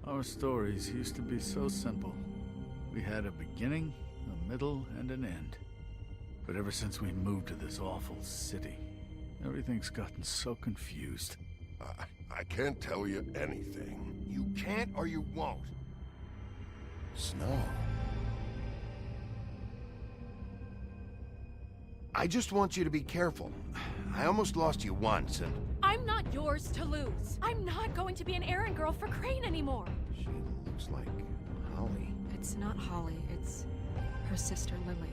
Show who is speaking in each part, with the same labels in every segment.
Speaker 1: Our stories used to be so simple. We had a beginning, a middle, and an end. But ever since we moved to this awful city, everything's gotten so confused.
Speaker 2: I can't tell you anything.
Speaker 3: You can't or you won't.
Speaker 2: Snow.
Speaker 3: I just want you to be careful. I almost lost you once, and...
Speaker 4: I'm not yours to lose. I'm not going to be an errand girl for Crane anymore.
Speaker 3: She looks like Holly.
Speaker 5: It's not Holly, it's her sister Lily.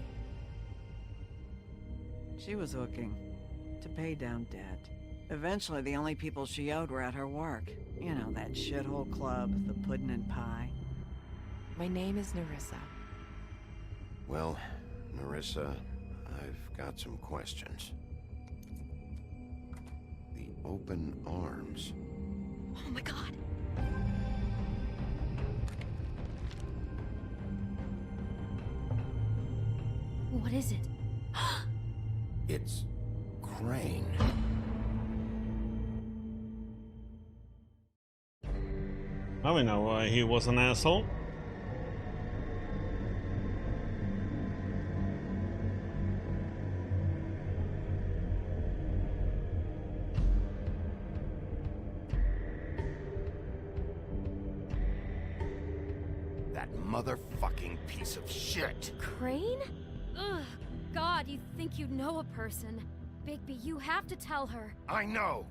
Speaker 6: She was looking to pay down debt. Eventually, the only people she owed were at her work. You know, that shithole club, the puddin' and pie.
Speaker 5: My name is Nerissa.
Speaker 3: Well, Nerissa, I've got some questions. The open arms.
Speaker 4: Oh my god. What is it?
Speaker 3: It's Crane.
Speaker 7: Now we know why he was an asshole.
Speaker 3: That motherfucking piece of shit.
Speaker 4: Crane? Ugh. God, you think you know a person. Bigby, you have to tell her.
Speaker 3: I know.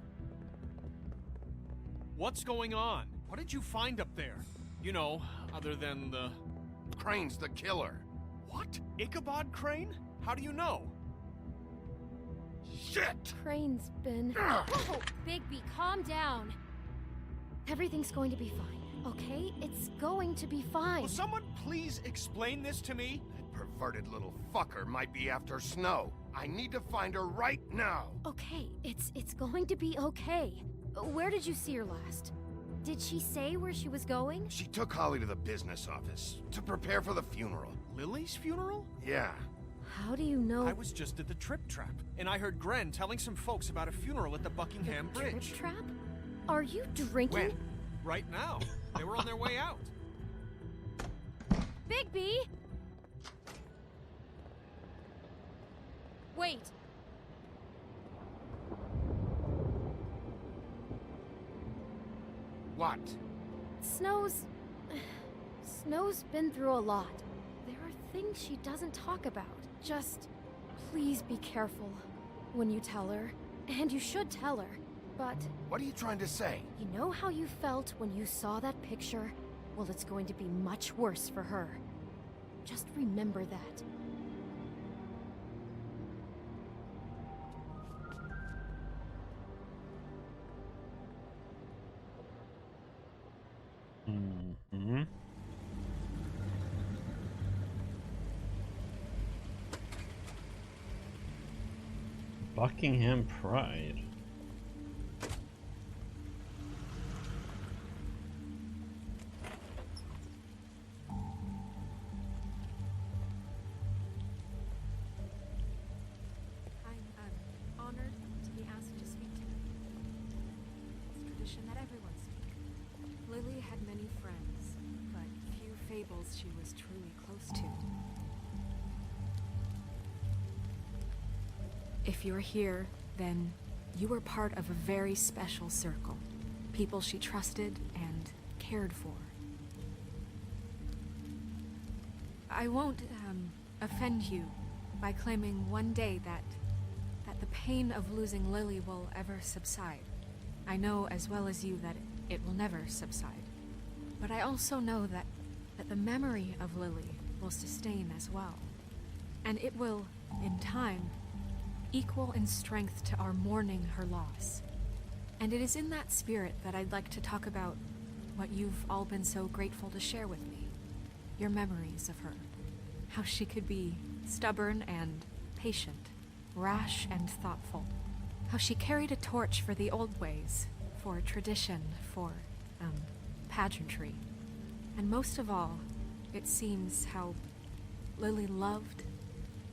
Speaker 8: What's going on? What did you find up there? You know, other than the...
Speaker 3: Crane's the killer.
Speaker 8: What? Ichabod Crane? How do you know?
Speaker 3: Shit!
Speaker 4: Crane's been... Whoa! Bigby, calm down. Everything's going to be fine, okay? It's going to be fine.
Speaker 8: Will someone please explain this to me?
Speaker 3: That perverted little fucker might be after Snow. I need to find her right now.
Speaker 4: Okay, it's going to be okay. Where did you see her last? Did she say where she was going?
Speaker 3: She took Holly to the business office to prepare for the funeral.
Speaker 8: Lily's funeral?
Speaker 3: Yeah.
Speaker 4: How do you know?
Speaker 8: I was just at the Trip Trap, and I heard Gren telling some folks about a funeral at the Buckingham Bridge.
Speaker 4: Trip Trap? Are you drinking?
Speaker 3: When?
Speaker 8: Right now. They were on their way out.
Speaker 4: Bigby! Wait.
Speaker 3: What?
Speaker 4: Snow's been through a lot. There are things she doesn't talk about. Just please be careful when you tell her. And you should tell her. But
Speaker 3: What are you trying to say?
Speaker 4: you know how you felt when you saw that picture? Well, it's going to be much worse for her. Just remember that.
Speaker 7: Mm-hmm. Buckingham Pride.
Speaker 5: I'm honored to be asked to speak to you. It's tradition that everyone speak. Lily had many friends, but few fables she was truly close to. If you're here, then you were part of a very special circle. People she trusted and cared for. I won't offend you by claiming one day that the pain of losing Lily will ever subside. I know as well as you that it will never subside. But I also know that the memory of Lily will sustain as well. And it will, in time, equal in strength to our mourning her loss. And it is in that spirit that I'd like to talk about what you've all been so grateful to share with me. Your memories of her. How she could be stubborn and patient, rash and thoughtful. How she carried a torch for the old ways, for tradition, for, pageantry. And most of all, it seems how Lily loved,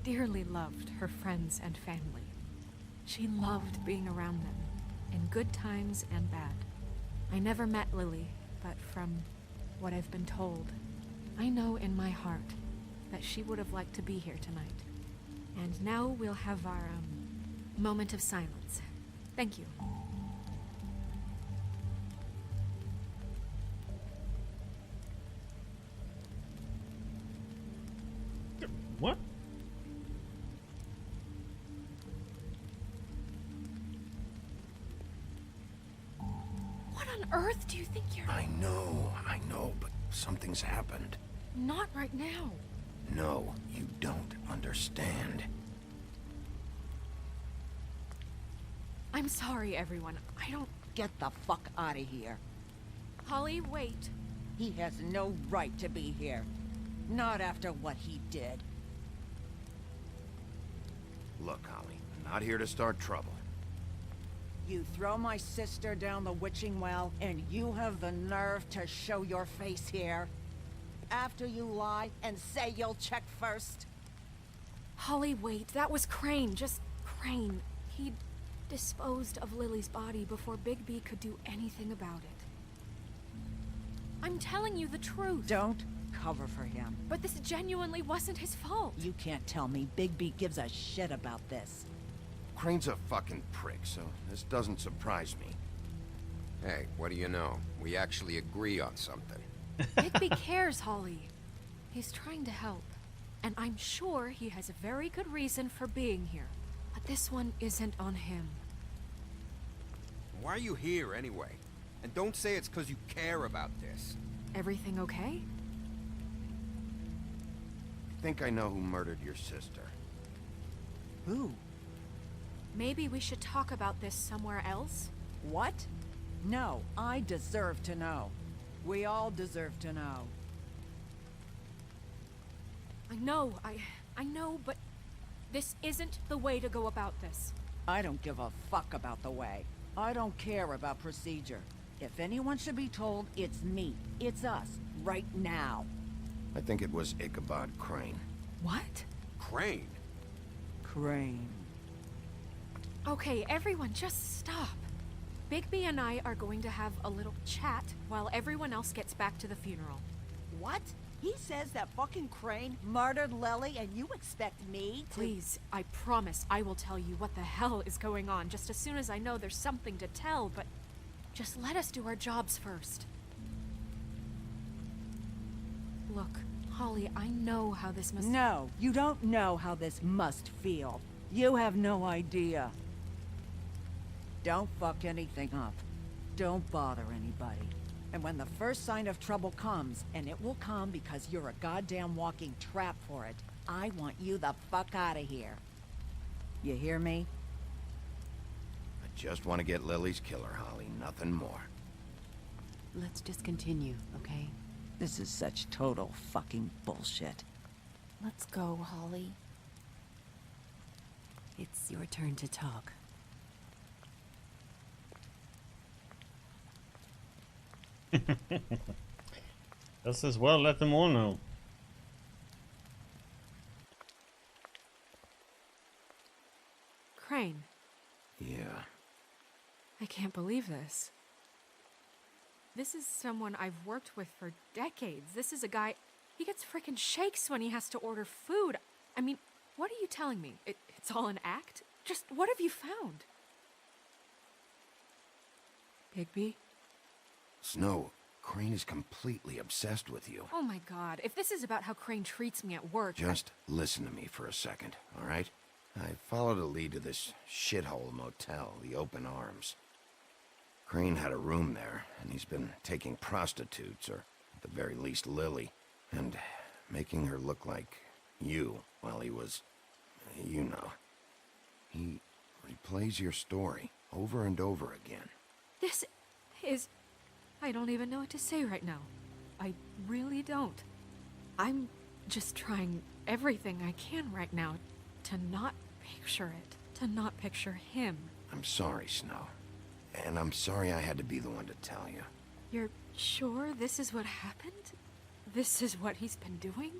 Speaker 5: dearly loved her friends and family. She loved being around them, in good times and bad. I never met Lily, but from what I've been told. I know in my heart that she would have liked to be here tonight. And now we'll have our, moment of silence. Thank you.
Speaker 7: What?
Speaker 4: What on earth do you think you're...
Speaker 3: I know, but something's happened.
Speaker 4: Not right now.
Speaker 3: No, you don't understand.
Speaker 5: I'm sorry, everyone. I don't...
Speaker 6: Get the fuck out of here.
Speaker 5: Holly, wait.
Speaker 6: He has no right to be here. Not after what he did.
Speaker 3: Look, Holly, I'm not here to start trouble.
Speaker 6: You throw my sister down the witching well, and you have the nerve to show your face here? After you lie and say you'll check first?
Speaker 5: Holly, wait. That was Crane. Just Crane. He'd disposed of Lily's body before Bigby could do anything about it. I'm telling you the truth.
Speaker 6: Don't cover for him.
Speaker 5: But this genuinely wasn't his fault.
Speaker 6: You can't tell me Bigby gives a shit about this.
Speaker 3: Crane's a fucking prick, so this doesn't surprise me.
Speaker 9: Hey, what do you know? We actually agree on something.
Speaker 5: Bigby cares, Holly. He's trying to help. And I'm sure he has a very good reason for being here. But this one isn't on him.
Speaker 9: Why are you here, anyway? And don't say it's because you care about this.
Speaker 5: Everything okay?
Speaker 3: I think I know who murdered your sister.
Speaker 6: Who?
Speaker 5: Maybe we should talk about this somewhere else?
Speaker 6: What? No, I deserve to know. We all deserve to know.
Speaker 5: I know, but this isn't the way to go about this.
Speaker 6: I don't give a fuck about the way. I don't care about procedure. If anyone should be told, it's me. It's us. Right now.
Speaker 3: I think it was Ichabod Crane.
Speaker 5: What?
Speaker 9: Crane?
Speaker 6: Crane.
Speaker 5: Okay, everyone, just stop. Bigby and I are going to have a little chat while everyone else gets back to the funeral.
Speaker 6: What? He says that fucking Crane murdered Lily and you expect me to...
Speaker 5: Please, I promise I will tell you what the hell is going on just as soon as I know there's something to tell, but just let us do our jobs first. Look, Holly, I know how this must...
Speaker 6: No, you don't know how this must feel. You have no idea. Don't fuck anything up. Don't bother anybody. And when the first sign of trouble comes, and it will come because you're a goddamn walking trap for it, I want you the fuck out of here. You hear me?
Speaker 3: I just want to get Lily's killer, Holly, nothing more.
Speaker 10: Let's just continue, okay?
Speaker 6: This is such total fucking bullshit.
Speaker 4: Let's go, Holly.
Speaker 10: It's your turn to talk.
Speaker 7: Just as well let them all know.
Speaker 5: Crane,
Speaker 3: Yeah.
Speaker 5: I can't believe this. This is someone I've worked with for decades. This is a guy... He gets frickin' shakes when he has to order food. I mean, what are you telling me? It's all an act? Just what have you found? Bigby?
Speaker 3: Snow, Crane is completely obsessed with you.
Speaker 5: Oh my god, if this is about how Crane treats me at work...
Speaker 3: Just listen to me for a second, all right? I followed a lead to this shithole motel, the Open Arms. Crane had a room there, and he's been taking prostitutes, or at the very least Lily, and making her look like you while he was... you know. He replays your story over and over again.
Speaker 5: This is... I don't even know what to say right now. I really don't. I'm just trying everything I can right now to not picture it, to not picture him.
Speaker 3: I'm sorry, Snow. And I'm sorry I had to be the one to tell you.
Speaker 5: You're sure this is what happened? This is what he's been doing?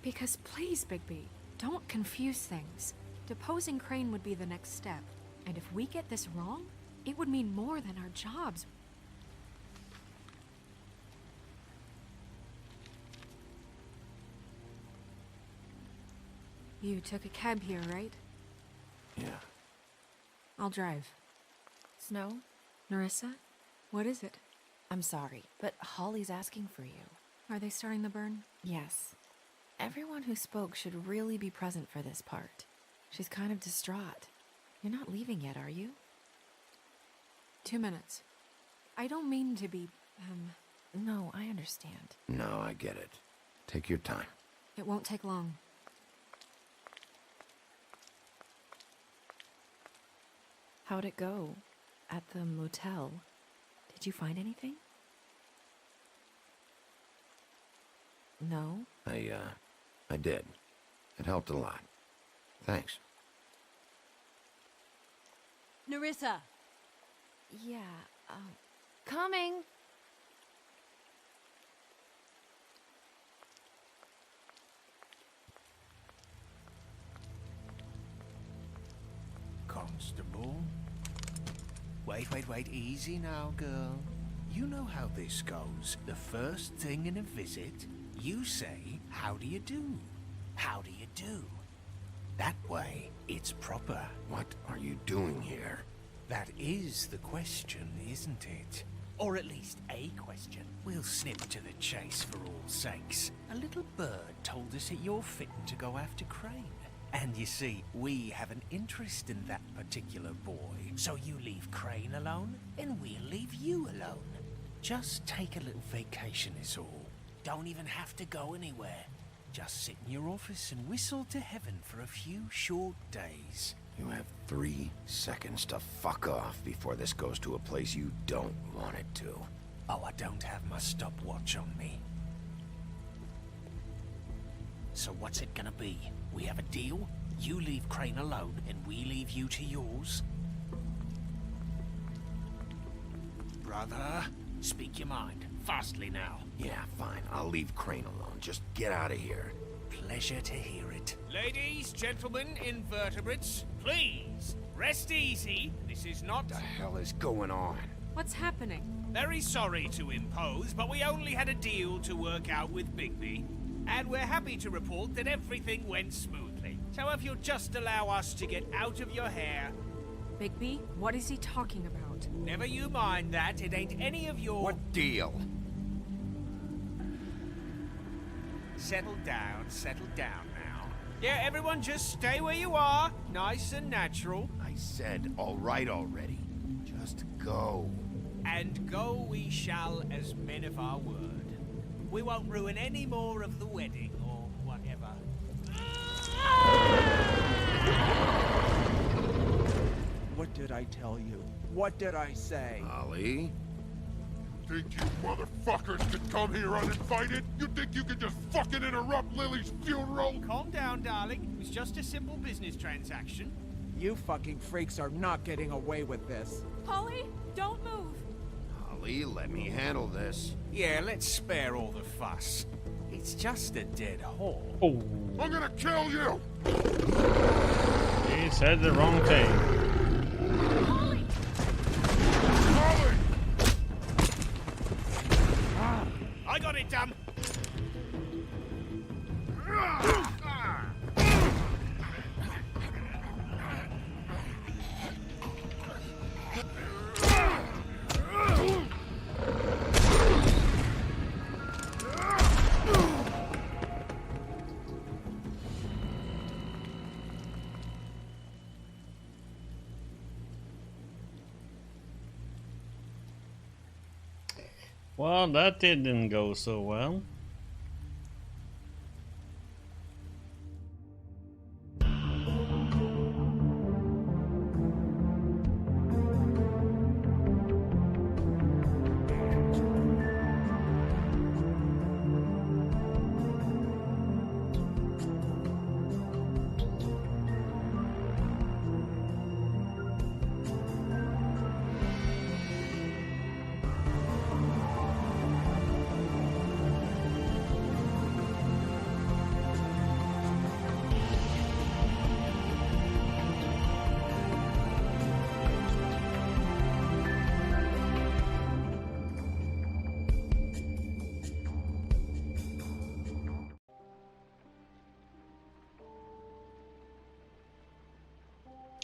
Speaker 5: Because please, Bigby, don't confuse things. Deposing Crane would be the next step. And if we get this wrong, it would mean more than our jobs. You took a cab here, right?
Speaker 3: Yeah.
Speaker 5: I'll drive.
Speaker 11: Snow?
Speaker 5: Nerissa? What is it?
Speaker 11: I'm sorry, but Holly's asking for you.
Speaker 5: Are they starting the burn?
Speaker 11: Yes. Everyone who spoke should really be present for this part. She's kind of distraught. You're not leaving yet, are you?
Speaker 5: 2 minutes. I don't mean to be,
Speaker 11: No, I understand.
Speaker 3: No, I get it. Take your time.
Speaker 5: It won't take long.
Speaker 11: How'd it go? At the motel? Did you find anything? No?
Speaker 3: I did. It helped a lot. Thanks.
Speaker 6: Nerissa!
Speaker 11: Yeah, coming!
Speaker 12: Constable? Wait, easy now, girl. You know how this goes. The first thing in a visit, you say, how do you do? How do you do? That way, it's proper.
Speaker 3: What are you doing here?
Speaker 12: That is the question, isn't it? Or at least a question. We'll snip to the chase for all sakes. A little bird told us that you're fitting to go after Crane. And you see, we have an interest in that particular boy. So you leave Crane alone, and we'll leave you alone. Just take a little vacation is all. Don't even have to go anywhere. Just sit in your office and whistle to heaven for a few short days.
Speaker 3: You have 3 seconds to fuck off before this goes to a place you don't want it to.
Speaker 12: Oh, I don't have my stopwatch on me. So what's it gonna be? We have a deal? You leave Crane alone, and we leave you to yours? Brother, speak your mind. Fastly now.
Speaker 3: Yeah, fine. I'll leave Crane alone. Just get out of here.
Speaker 12: Pleasure to hear it.
Speaker 8: Ladies, gentlemen, invertebrates, please, rest easy. This is not...
Speaker 3: What the hell is going on?
Speaker 5: What's happening?
Speaker 8: Very sorry to impose, but we only had a deal to work out with Bigby. And we're happy to report that everything went smoothly. So if you'll just allow us to get out of your hair...
Speaker 5: Bigby, what is he talking about?
Speaker 8: Never you mind that, it ain't any of your...
Speaker 3: What deal?
Speaker 8: Settle down now. Yeah, everyone just stay where you are. Nice and natural.
Speaker 3: I said all right already. Just go.
Speaker 8: And go we shall as men of our word. We won't ruin any more of the wedding or whatever.
Speaker 13: What did I tell you? What did I say?
Speaker 3: Ollie?
Speaker 2: Think you motherfuckers could come here uninvited? You think you could just fucking interrupt Lily's funeral?
Speaker 8: Calm down, darling. It was just a simple business transaction.
Speaker 13: You fucking freaks are not getting away with this.
Speaker 5: Holly, don't move!
Speaker 3: Ollie, let me handle this.
Speaker 8: Yeah, let's spare all the fuss. It's just a dead whore.
Speaker 7: Oh,
Speaker 2: I'm gonna kill you!
Speaker 7: he said the wrong thing.
Speaker 2: Holly!
Speaker 8: I got it, damn!
Speaker 7: Well, that didn't go so well.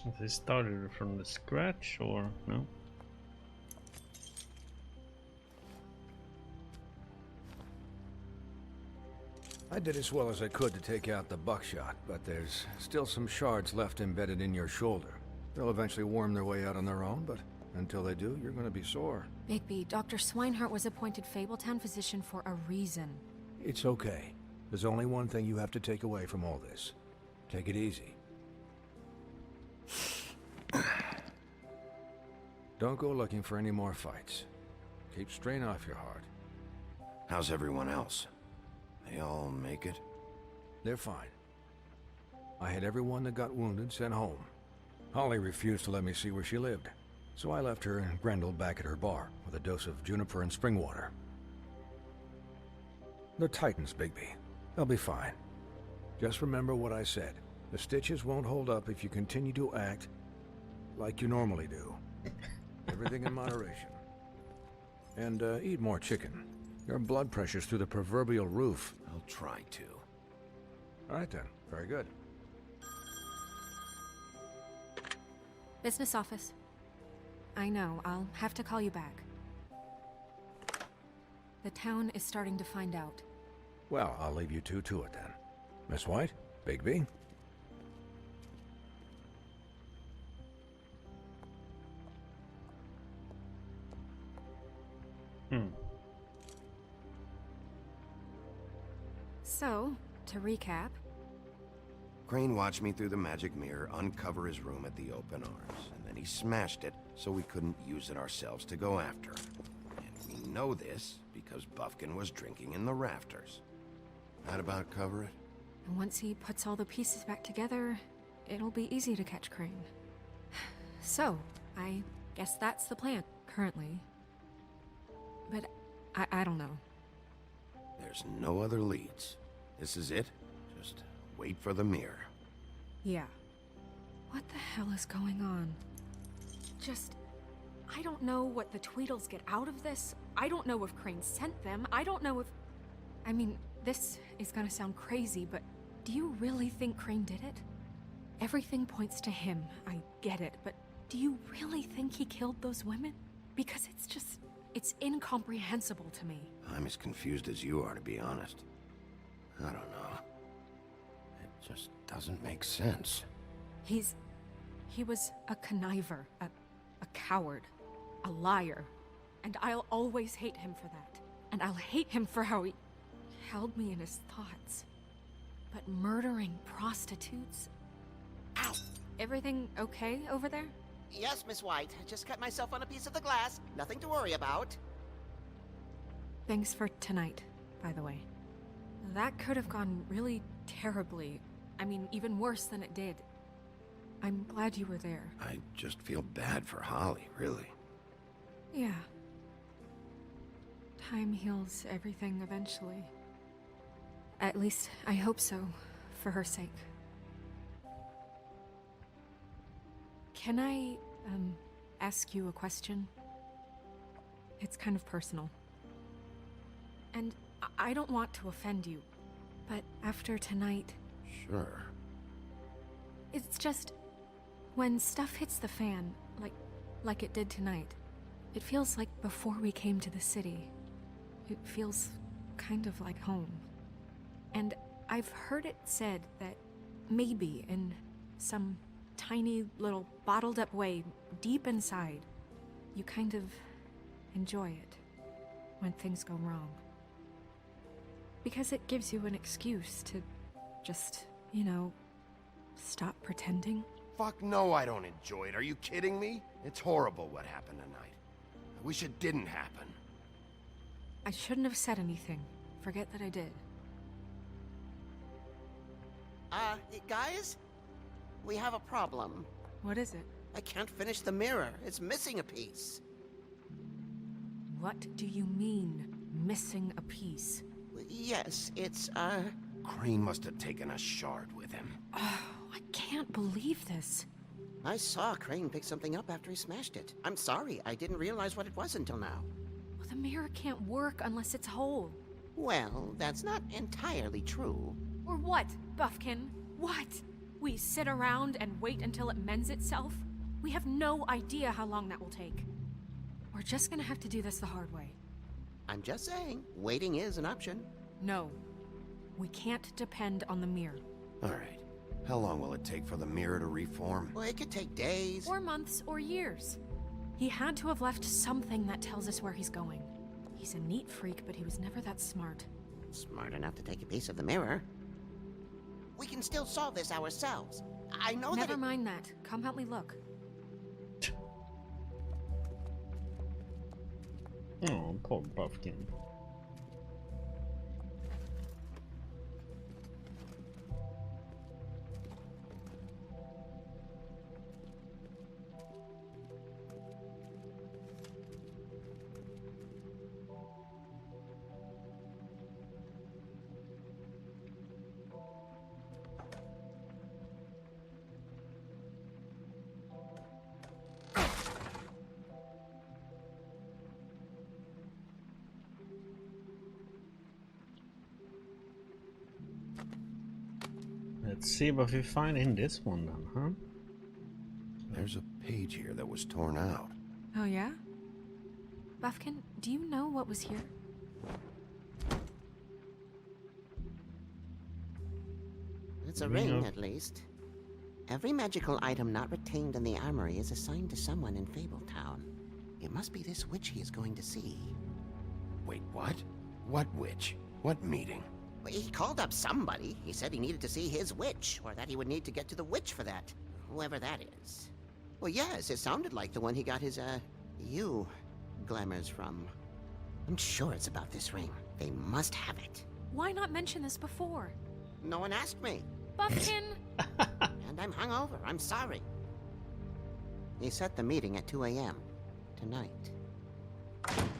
Speaker 7: If they started from the scratch or no?
Speaker 14: I did as well as I could to take out the buckshot, but there's still some shards left embedded in your shoulder. They'll eventually worm their way out on their own, but until they do, you're gonna be sore.
Speaker 5: Bigby, Dr. Swinehart was appointed Fabletown physician for a reason.
Speaker 14: It's okay. There's only one thing you have to take away from all this. Take it easy. Don't go looking for any more fights. Keep strain off your heart.
Speaker 3: How's everyone else? They all make it?
Speaker 14: They're fine. I had everyone that got wounded sent home. Holly refused to let me see where she lived, so I left her and Grendel back at her bar with a dose of juniper and spring water. They're Titans, Bigby. They'll be fine. Just remember what I said. The stitches won't hold up if you continue to act like you normally do. Everything in moderation. And eat more chicken. Your blood pressure's through the proverbial roof.
Speaker 3: I'll try to.
Speaker 14: All right then. Very good.
Speaker 5: Business office. I know, I'll have to call you back. The town is starting to find out.
Speaker 14: Well, I'll leave you two to it then. Miss White? Bigby?
Speaker 5: So, to recap...
Speaker 3: Crane watched me through the magic mirror uncover his room at the open arms, and then he smashed it so we couldn't use it ourselves to go after him. And we know this because Buffkin was drinking in the rafters. That about cover it?
Speaker 5: And once he puts all the pieces back together, it'll be easy to catch Crane. So, I guess that's the plan, currently. But I don't know.
Speaker 3: There's no other leads. This is it. Just wait for the mirror.
Speaker 5: Yeah. What the hell is going on? I don't know what the Tweedles get out of this. I don't know if Crane sent them. I don't know if... I mean, this is gonna sound crazy, but do you really think Crane did it? Everything points to him, I get it, but do you really think he killed those women? Because it's incomprehensible to me.
Speaker 3: I'm as confused as you are, to be honest. I don't know. It just doesn't make sense.
Speaker 5: He was a conniver, a coward, a liar. And I'll always hate him for that. And I'll hate him for how he held me in his thoughts. But murdering prostitutes? Ow! Everything okay over there?
Speaker 15: Yes, Miss White. I just cut myself on a piece of the glass. Nothing to worry about.
Speaker 5: Thanks for tonight, by the way. That could have gone really terribly. I mean, even worse than it did. I'm glad you were there.
Speaker 3: I just feel bad for Holly, really.
Speaker 5: Yeah. Time heals everything eventually. At least, I hope so, for her sake. Can I, ask you a question? It's kind of personal. And I don't want to offend you, but after tonight...
Speaker 3: Sure.
Speaker 5: It's just... when stuff hits the fan, like it did tonight, it feels like before we came to the city. It feels kind of like home. And I've heard it said that maybe in some tiny little bottled up way deep inside, you kind of enjoy it when things go wrong. Because it gives you an excuse to just, stop pretending.
Speaker 3: Fuck no, I don't enjoy it. Are you kidding me? It's horrible what happened tonight. I wish it didn't happen.
Speaker 5: I shouldn't have said anything. Forget that I did.
Speaker 15: Guys? We have a problem.
Speaker 5: What is it?
Speaker 15: I can't finish the mirror. It's missing a piece.
Speaker 5: What do you mean, missing a piece?
Speaker 15: Yes, it's,
Speaker 3: Crane must have taken a shard with him.
Speaker 5: Oh, I can't believe this.
Speaker 15: I saw Crane pick something up after he smashed it. I'm sorry, I didn't realize what it was until now.
Speaker 5: Well, the mirror can't work unless it's whole.
Speaker 15: Well, that's not entirely true.
Speaker 5: Or what, Buffkin? What? We sit around and wait until it mends itself? We have no idea how long that will take. We're just gonna have to do this the hard way.
Speaker 15: I'm just saying, waiting is an option.
Speaker 5: No. We can't depend on the mirror.
Speaker 3: All right. How long will it take for the mirror to reform?
Speaker 15: Well, it could take days.
Speaker 5: Or months, or years. He had to have left something that tells us where he's going. He's a neat freak, but he was never that smart.
Speaker 15: Smart enough to take a piece of the mirror. We can still solve this ourselves. I know
Speaker 5: Never mind that. Come help me look.
Speaker 7: Oh, poor Buffkin. Let's see what we find in this one then, huh?
Speaker 3: There's a page here that was torn out.
Speaker 5: Oh yeah? Buffkin, do you know what was here?
Speaker 15: It's a ring, at least. Every magical item not retained in the armory is assigned to someone in Fabletown. It must be this witch he is going to see.
Speaker 3: Wait, what? What witch? What meeting?
Speaker 15: Well, he called up somebody. He said he needed to see his witch, or that he would need to get to the witch for that. Whoever that is. Well, yes, it sounded like the one he got his, glamours from. I'm sure it's about this ring. They must have it.
Speaker 5: Why not mention this before?
Speaker 15: No one asked me.
Speaker 5: Buffkin!
Speaker 15: And I'm hungover. I'm sorry. He set the meeting at 2 a.m. tonight.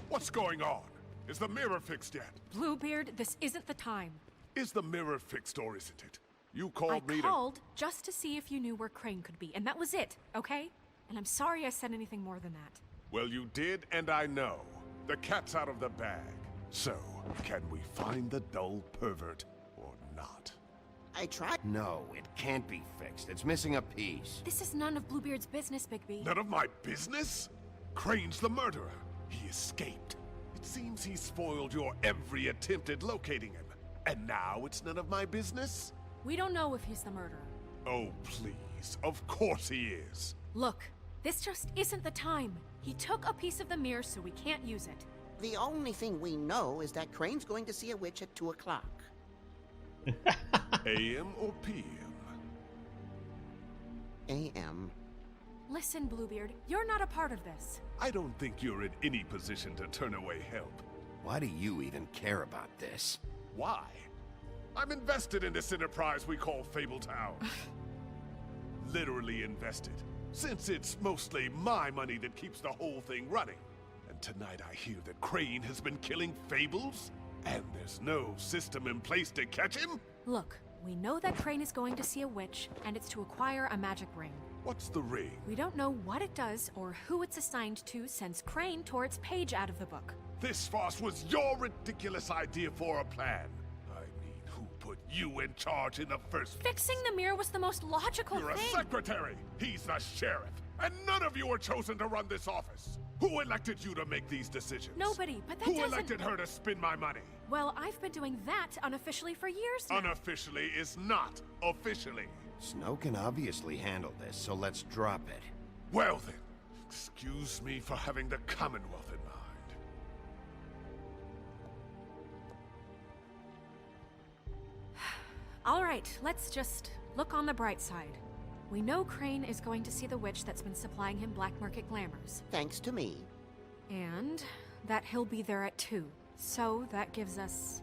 Speaker 2: What's going on? Is the mirror fixed yet?
Speaker 5: Bluebeard, this isn't the time.
Speaker 2: Is the mirror fixed or isn't it? You called me
Speaker 5: I called just to see if you knew where Crane could be, and that was it, okay? And I'm sorry I said anything more than that.
Speaker 2: Well, you did, and I know. The cat's out of the bag. So, can we find the dull pervert or not?
Speaker 15: I tried.
Speaker 3: No, it can't be fixed. It's missing a piece.
Speaker 5: This is none of Bluebeard's business, Bigby.
Speaker 2: None of my business? Crane's the murderer. He escaped. It seems he spoiled your every attempt at locating him. And now it's none of my business?
Speaker 5: We don't know if he's the murderer.
Speaker 2: Oh, please. Of course he is.
Speaker 5: Look, this just isn't the time. He took a piece of the mirror, so we can't use it.
Speaker 15: The only thing we know is that Crane's going to see a witch at 2 o'clock.
Speaker 2: AM or PM?
Speaker 15: AM.
Speaker 5: Listen, Bluebeard, you're not a part of this.
Speaker 2: I don't think you're in any position to turn away help.
Speaker 3: Why do you even care about this?
Speaker 2: Why? I'm invested in this enterprise we call Fabletown. Literally invested, since it's mostly my money that keeps the whole thing running. And tonight I hear that Crane has been killing Fables, and there's no system in place to catch him?
Speaker 5: Look, we know that Crane is going to see a witch, and it's to acquire a magic ring.
Speaker 2: What's the ring?
Speaker 5: We don't know what it does or who it's assigned to since Crane tore its page out of the book.
Speaker 2: This farce was your ridiculous idea for a plan. I mean, who put you in charge in the first place?
Speaker 5: Fixing the mirror was the most logical
Speaker 2: You're
Speaker 5: thing.
Speaker 2: a secretary. He's the sheriff. And none of you were chosen to run this office. Who elected you to make these decisions?
Speaker 5: Nobody, but that
Speaker 2: Who
Speaker 5: doesn't...
Speaker 2: elected her to spend my money?
Speaker 5: Well, I've been doing that unofficially for years now.
Speaker 2: Unofficially is not officially.
Speaker 3: Snow can obviously handle this, so let's drop it.
Speaker 2: Well then, excuse me for having the Commonwealth in mind.
Speaker 5: All right, let's just look on the bright side. We know Crane is going to see the witch that's been supplying him black market glamours.
Speaker 15: Thanks to me.
Speaker 5: And that he'll be there at 2. So that gives us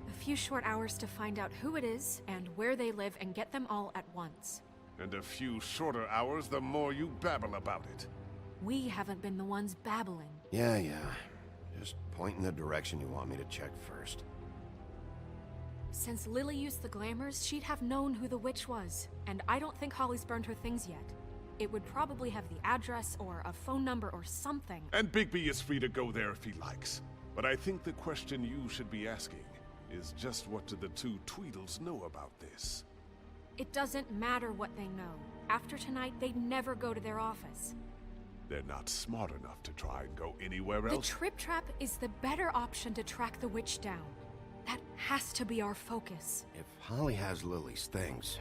Speaker 5: a few short hours to find out who it is and where they live and get them all at once.
Speaker 2: And a few shorter hours the more you babble about it.
Speaker 5: We haven't been the ones babbling.
Speaker 3: Yeah. Just point in the direction you want me to check first.
Speaker 5: Since Lily used the glamours, she'd have known who the witch was. And I don't think Holly's burned her things yet. It would probably have the address or a phone number or something.
Speaker 2: And Bigby is free to go there if he likes. But I think the question you should be asking is just what do the two Tweedles know about this?
Speaker 5: It doesn't matter what they know. After tonight, they'd never go to their office.
Speaker 2: They're not smart enough to try and go anywhere else.
Speaker 5: The Trip Trap is the better option to track the witch down. That has to be our focus.
Speaker 3: If Holly has Lily's things,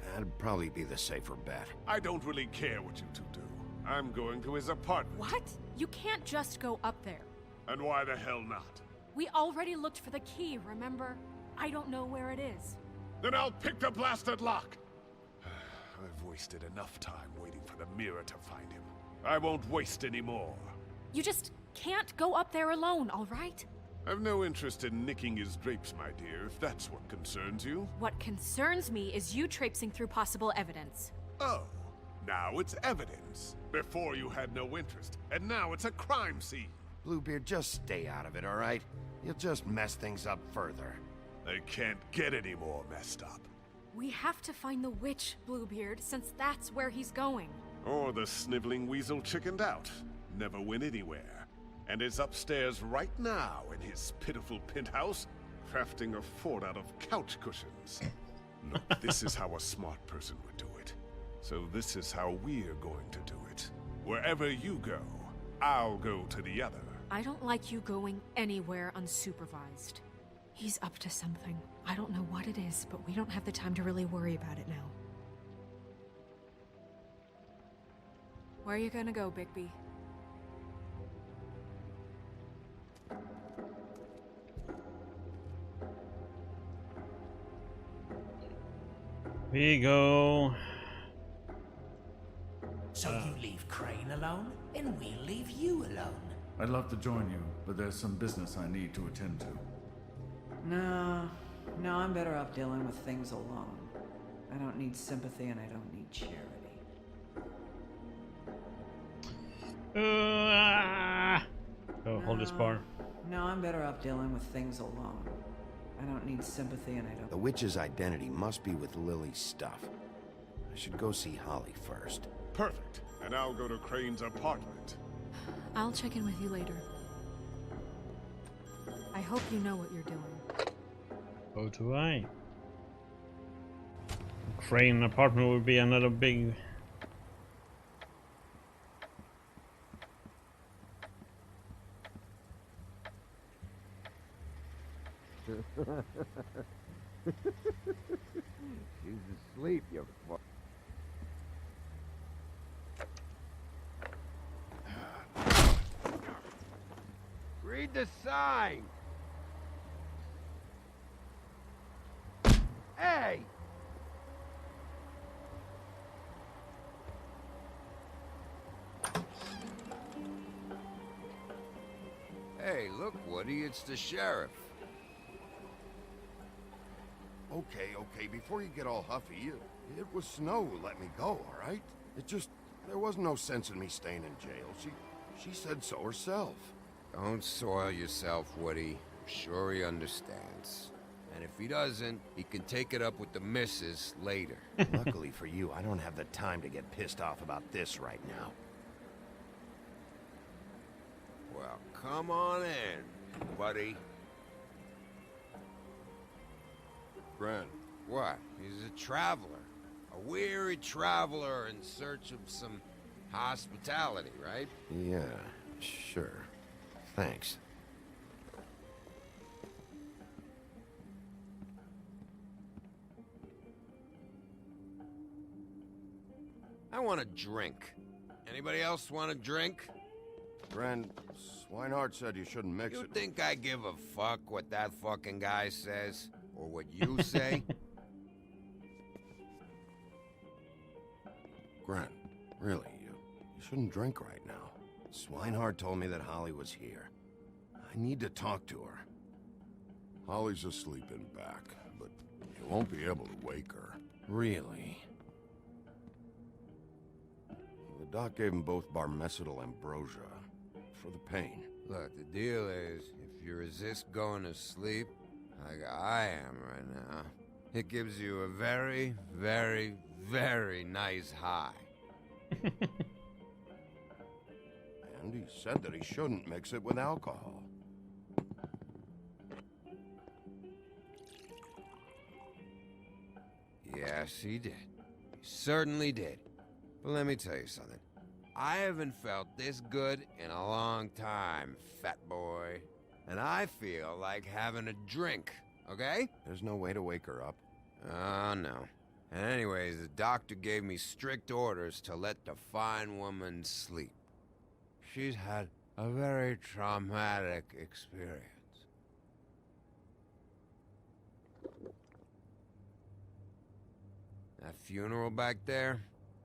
Speaker 3: that'd probably be the safer bet.
Speaker 2: I don't really care what you two do. I'm going to his apartment.
Speaker 5: What? You can't just go up there.
Speaker 2: And why the hell not?
Speaker 5: We already looked for the key, remember? I don't know where it is.
Speaker 2: Then I'll pick the blasted lock! I've wasted enough time waiting for the mirror to find him. I won't waste any more.
Speaker 5: You just can't go up there alone, all right?
Speaker 2: I've no interest in nicking his drapes, my dear, if that's what concerns you.
Speaker 5: What concerns me is you traipsing through possible evidence.
Speaker 2: Oh, now it's evidence. Before you had no interest, and now it's a crime scene.
Speaker 3: Bluebeard, just stay out of it, all right? You'll just mess things up further.
Speaker 2: They can't get any more messed up.
Speaker 5: We have to find the witch, Bluebeard, since that's where he's going.
Speaker 2: Or the sniveling weasel chickened out, never went anywhere, and is upstairs right now in his pitiful penthouse, crafting a fort out of couch cushions. Look, this is how a smart person would do it. So this is how we're going to do it. Wherever you go, I'll go to the other.
Speaker 5: I don't like you going anywhere unsupervised. He's up to something. I don't know what it is, but we don't have the time to really worry about it now. Where are you gonna go, Bigby?
Speaker 7: We go.
Speaker 12: So you leave Crane alone, and we'll leave you alone.
Speaker 1: I'd love to join you, but there's some business I need to attend to.
Speaker 6: No, I'm better off dealing with things alone. I don't need sympathy and I don't need charity.
Speaker 7: Oh, hold this bar.
Speaker 6: No, I'm better off dealing with things alone. I don't need sympathy and I don't...
Speaker 3: The witch's identity must be with Lily's stuff. I should go see Holly first.
Speaker 2: Perfect. And I'll go to Crane's apartment.
Speaker 5: I'll check in with you later. I hope you know what you're doing.
Speaker 7: So do I. Crane apartment would be another big...
Speaker 3: She's asleep, you fuck. Read the sign! Hey!
Speaker 9: Hey, look, Woody, it's the sheriff.
Speaker 3: Okay, before you get all huffy, it was Snow who let me go, all right? There was no sense in me staying in jail. She said so herself.
Speaker 9: Don't soil yourself, Woody. I'm sure he understands. And if he doesn't, he can take it up with the missus later.
Speaker 3: Luckily for you, I don't have the time to get pissed off about this right now.
Speaker 9: Well, come on in, buddy.
Speaker 3: Brent.
Speaker 9: What? He's a traveler. A weary traveler in search of some hospitality, right?
Speaker 3: Yeah, sure. Thanks.
Speaker 9: I want a drink. Anybody else want a drink?
Speaker 3: Brent, Swinehart said you shouldn't mix it.
Speaker 9: You think I give a fuck what that fucking guy says? Or what you say?
Speaker 3: Grant, really, you shouldn't drink right now. Swinehart told me that Holly was here. I need to talk to her.
Speaker 2: Holly's asleep in back, but you won't be able to wake her.
Speaker 3: Really? The doc gave them both barmecidal ambrosia for the pain.
Speaker 9: Look, the deal is, if you resist going to sleep, like I am right now, it gives you a very, very, very nice high.
Speaker 3: And he said that he shouldn't mix it with alcohol.
Speaker 9: Yeah, Yes, he did. He certainly did. But let me tell you something. I haven't felt this good in a long time, fat boy. And I feel like having a drink, okay?
Speaker 3: There's no way to wake her up.
Speaker 9: Oh, no. And anyways, the doctor gave me strict orders to let the fine woman sleep. She's had a very traumatic experience. That funeral back there,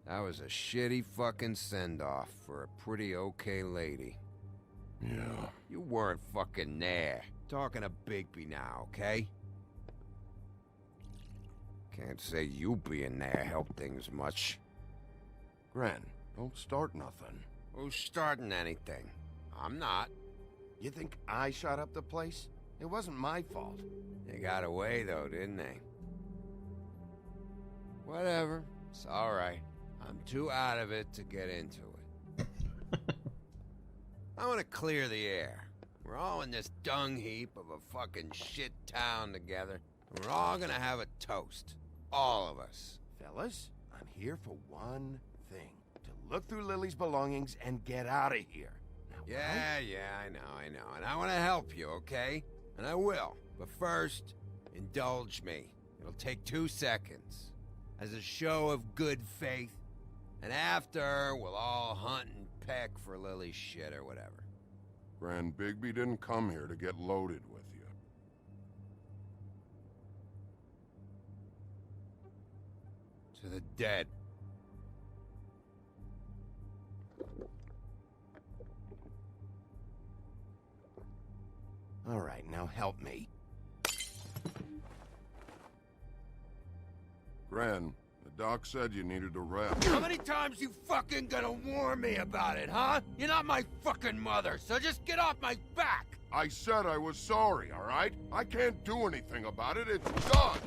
Speaker 9: that was a shitty fucking send-off for a pretty okay lady.
Speaker 3: Yeah.
Speaker 9: You weren't fucking there. Talking to Bigby now, okay? Can't say you being there helped things much.
Speaker 3: Gren, don't start nothing.
Speaker 9: Who's starting anything? I'm not.
Speaker 3: You think I shot up the place? It wasn't my fault.
Speaker 9: They got away, though, didn't they? Whatever. It's alright. I'm too out of it to get into it. I want to clear the air. We're all in this dung heap of a fucking shit town together. And we're all gonna have a toast. All of us.
Speaker 3: Fellas, I'm here for one thing. To look through Lily's belongings and get out of here. Now,
Speaker 9: Yeah, I know. And I want to help you, okay? And I will. But first, indulge me. It'll take 2 seconds. As a show of good faith. And after, we'll all hunt and peck for Lily's shit or whatever.
Speaker 16: Grand Bigby didn't come here to get loaded with you.
Speaker 9: To the dead.
Speaker 3: All right, now help me.
Speaker 16: Gran, the doc said you needed a rest.
Speaker 9: How many times you fucking gonna warn me about it, huh? You're not my fucking mother, so just get off my back!
Speaker 16: I said I was sorry, all right? I can't do anything about it. It's done.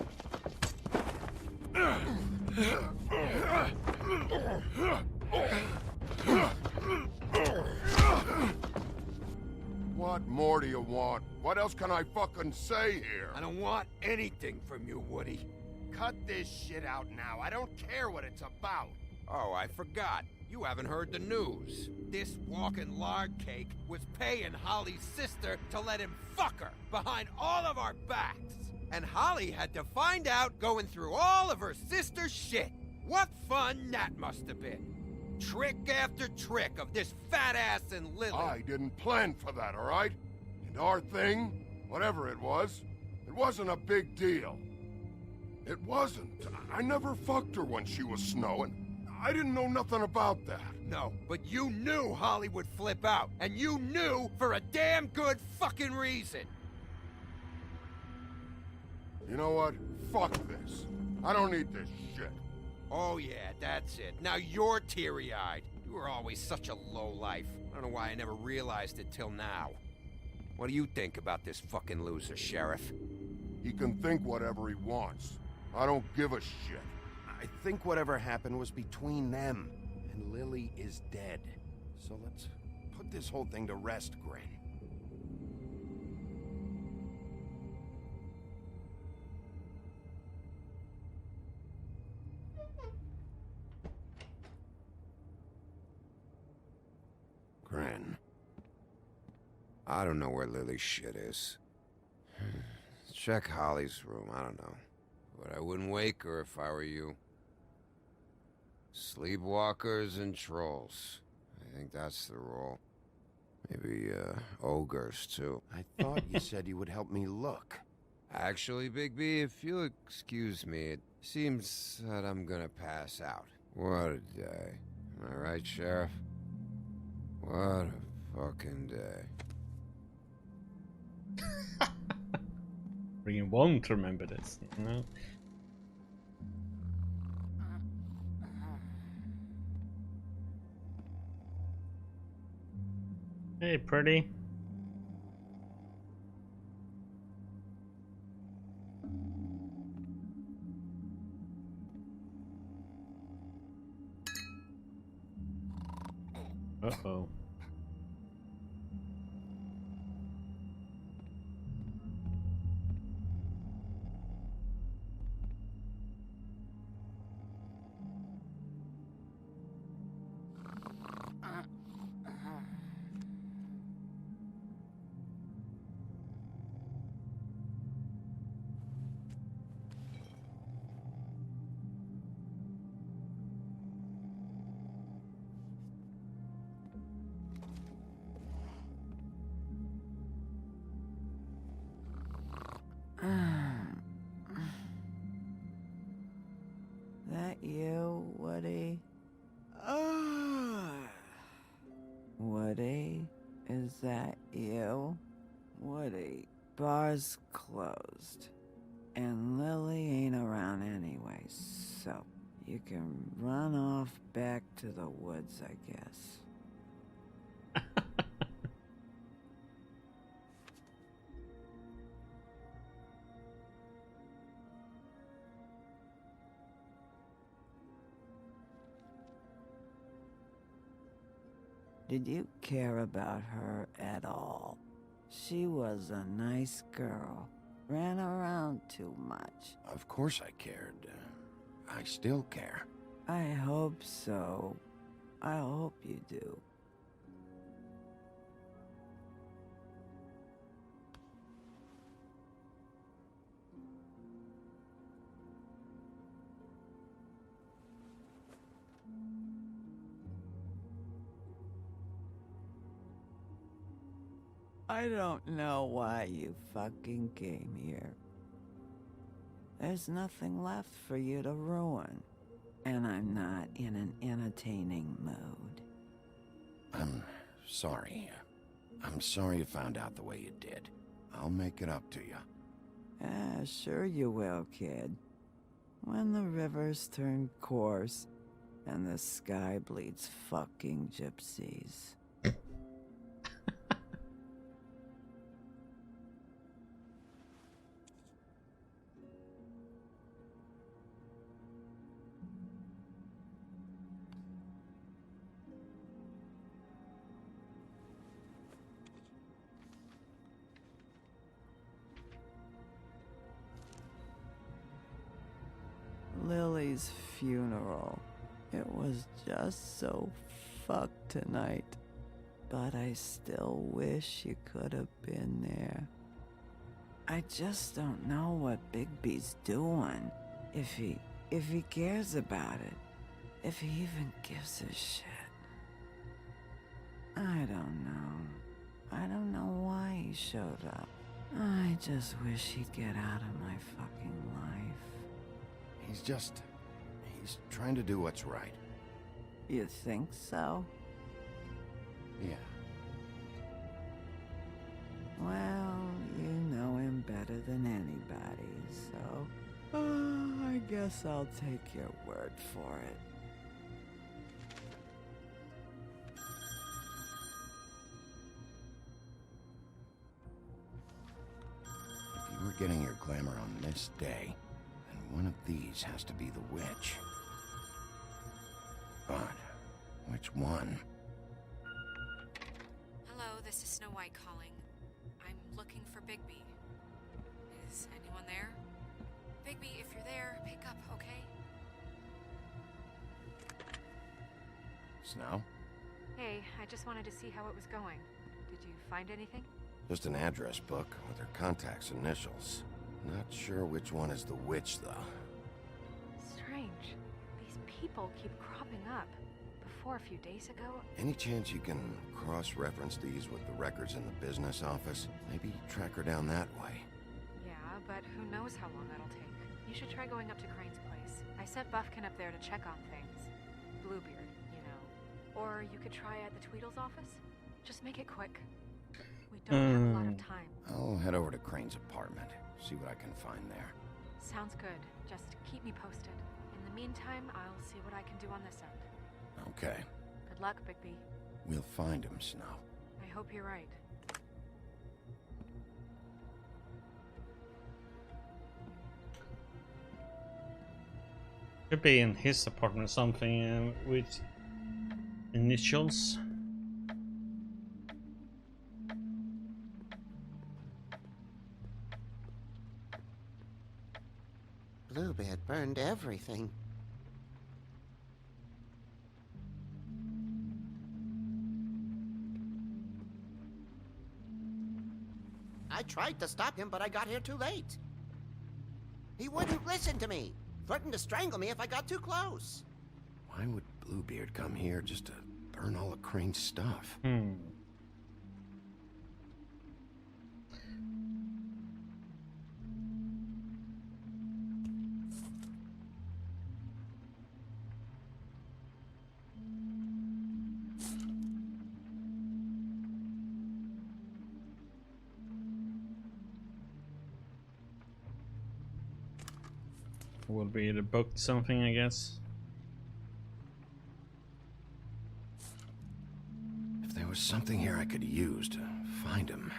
Speaker 16: What more do you want? What else can I fucking say here?
Speaker 9: I don't want anything from you, Woody.
Speaker 3: Cut this shit out now. I don't care what it's about.
Speaker 9: Oh, I forgot. You haven't heard the news. This walking lard cake was paying Holly's sister to let him fuck her behind all of our backs. And Holly had to find out going through all of her sister's shit. What fun that must have been. Trick after trick of this fat ass and Lily.
Speaker 16: I didn't plan for that, all right? And our thing, whatever it wasn't a big deal. It wasn't. I never fucked her when she was snowing. I didn't know nothing about that.
Speaker 9: No, but you knew Holly would flip out. And you knew for a damn good fucking reason.
Speaker 16: You know what? Fuck this. I don't need this shit.
Speaker 9: Oh yeah, that's it. Now you're teary-eyed. You were always such a lowlife. I don't know why I never realized it till now. What do you think about this fucking loser, Sheriff?
Speaker 16: He can think whatever he wants. I don't give a shit.
Speaker 3: I think whatever happened was between them, and Lily is dead. So let's put this whole thing to rest, Gren.
Speaker 9: Gren. I don't know where Lily's shit is. Check Holly's room, I don't know. But I wouldn't wake her if I were you. Sleepwalkers and trolls. I think that's the rule. Maybe, ogres, too.
Speaker 3: I thought you said you would help me look.
Speaker 9: Actually, Bigby, if you'll excuse me, it seems that I'm gonna pass out. What a day. Am I right, Sheriff? What a fucking day.
Speaker 7: You won't remember this, you know? Hey, pretty. Uh-oh.
Speaker 6: bar's closed. And Lily ain't around anyway, so you can run off back to the woods, I guess. Did you care about her at all? She was a nice girl. Ran around too much.
Speaker 3: Of course I cared. I still care.
Speaker 6: I hope so. I hope you do. I don't know why you fucking came here. There's nothing left for you to ruin. And I'm not in an entertaining mood.
Speaker 3: I'm sorry. I'm sorry you found out the way you did. I'll make it up to you.
Speaker 6: Sure you will, kid. When the rivers turn coarse and the sky bleeds fucking gypsies. Lily's funeral. It was just so fucked tonight. But I still wish you could have been there. I just don't know what Bigby's doing. If he cares about it. If he even gives a shit. I don't know. I don't know why he showed up. I just wish he'd get out of my fucking life.
Speaker 3: He's trying to do what's right.
Speaker 6: You think so?
Speaker 3: Yeah.
Speaker 6: Well, you know him better than anybody, so... I guess I'll take your word for it.
Speaker 3: If you were getting your glamour on this day, then one of these has to be the witch. But which one?
Speaker 5: Hello, this is Snow White calling. I'm looking for Bigby. Is anyone there? Bigby, if you're there, pick up, okay?
Speaker 3: Snow?
Speaker 5: Hey, I just wanted to see how it was going. Did you find anything?
Speaker 3: Just an address book with her contact's initials. Not sure which one is the witch, though.
Speaker 5: Strange. These people keep cropping up. Before a few days ago...
Speaker 3: Any chance you can cross-reference these with the records in the business office? Maybe track her down that way.
Speaker 5: Yeah, but who knows how long that'll take. You should try going up to Crane's place. I sent Buffkin up there to check on things. Bluebeard, you know. Or you could try at the Tweedle's office. Just make it quick. We don't have a lot of time.
Speaker 3: I'll head over to Crane's apartment, see what I can find there.
Speaker 5: Sounds good. Just keep me posted. In the meantime, I'll see what I can do on this end.
Speaker 3: Okay.
Speaker 5: Good luck, Bigby.
Speaker 3: We'll find him, Snow.
Speaker 5: I hope you're right.
Speaker 7: Could be in his apartment, something with initials.
Speaker 15: Bluebeard burned everything. I tried to stop him, but I got here too late. He wouldn't listen to me. Threatened to strangle me if I got too close.
Speaker 3: Why would Bluebeard come here just to burn all of Crane's stuff?
Speaker 7: will be the book something, I guess.
Speaker 3: If there was something here I could use to find him,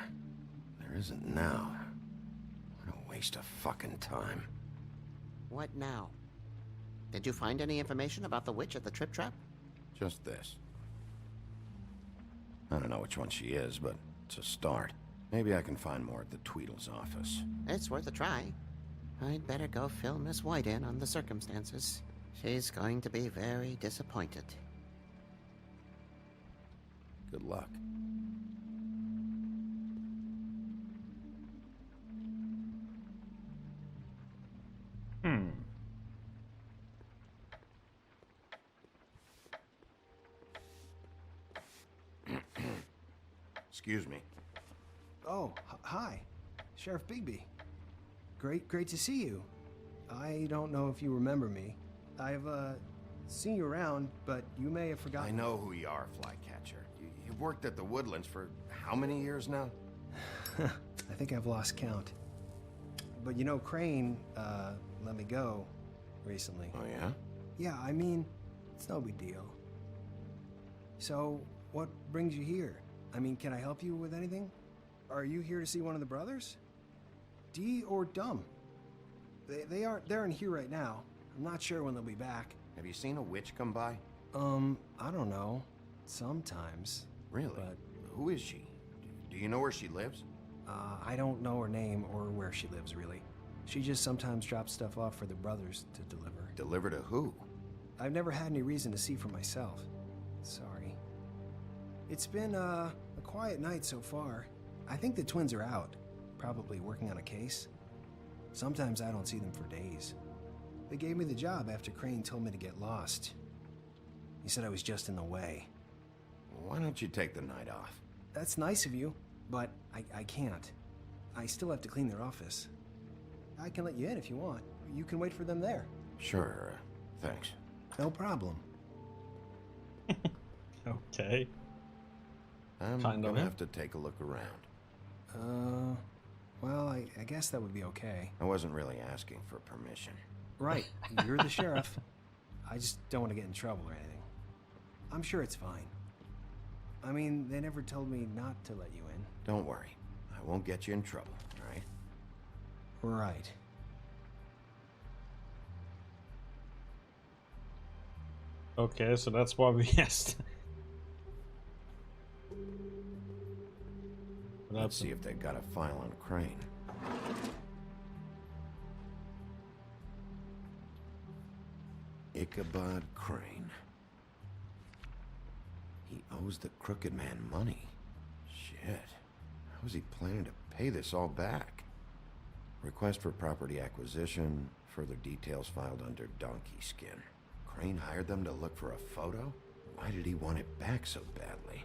Speaker 3: there isn't now. What a waste of fucking time.
Speaker 15: What now? Did you find any information about the witch at the Trip Trap?
Speaker 3: Just this. I don't know which one she is, but it's a start. Maybe I can find more at the Tweedle's office.
Speaker 15: It's worth a try. I'd better go fill Miss White in on the circumstances. She's going to be very disappointed.
Speaker 3: Good luck. Excuse me.
Speaker 17: Oh, hi. Sheriff Bigby. Great to see you. I don't know if you remember me. I've, seen you around, but you may have forgotten.
Speaker 3: I know who you are, Flycatcher. You've worked at the Woodlands for how many years now?
Speaker 17: I think I've lost count. But you know, Crane, let me go recently.
Speaker 3: Oh, yeah?
Speaker 17: Yeah, I mean, it's no big deal. So, what brings you here? I mean, can I help you with anything? Are you here to see one of the brothers? Dee or Dumb? They're in here right now. I'm not sure when they'll be back.
Speaker 3: Have you seen a witch come by?
Speaker 17: I don't know. Sometimes.
Speaker 3: Really?
Speaker 17: But
Speaker 3: who is she? Do you know where she lives?
Speaker 17: I don't know her name or where she lives, really. She just sometimes drops stuff off for the brothers to deliver.
Speaker 3: Deliver to who?
Speaker 17: I've never had any reason to see for myself. Sorry. It's been, a quiet night so far. I think the twins are out, probably working on a case. Sometimes I don't see them for days. They gave me the job after Crane told me to get lost. He said I was just in the way.
Speaker 3: Why don't you take the night off?
Speaker 17: That's nice of you, but I can't. I still have to clean their office. I can let you in if you want. You can wait for them there.
Speaker 3: Sure, thanks.
Speaker 17: No problem.
Speaker 7: Okay.
Speaker 3: I'm gonna have to take a look around.
Speaker 17: Well, I guess that would be okay.
Speaker 3: I wasn't really asking for permission.
Speaker 17: Right, you're the sheriff. I just don't want to get in trouble or anything. I'm sure it's fine. I mean, they never told me not to let you in.
Speaker 3: Don't worry. I won't get you in trouble, all right?
Speaker 17: Right.
Speaker 7: Okay, so that's why we asked.
Speaker 3: Let's see if they got a file on Crane. Ichabod Crane. He owes the Crooked Man money. Shit. How is he planning to pay this all back? Request for property acquisition. Further details filed under Donkey Skin. Crane hired them to look for a photo? Why did he want it back so badly?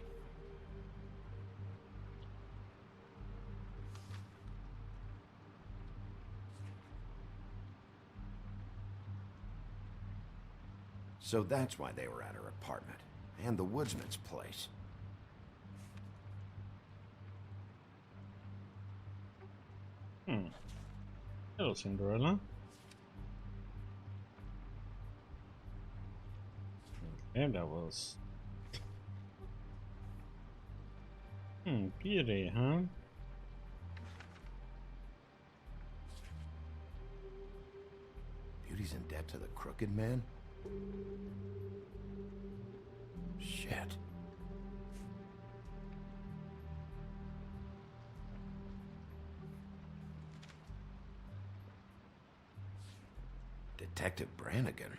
Speaker 3: So that's why they were at her apartment. And the woodsman's place.
Speaker 7: Hello, Cinderella. And that was... beauty, huh?
Speaker 3: Beauty's in debt to the Crooked Man? Shit. Detective Brannigan.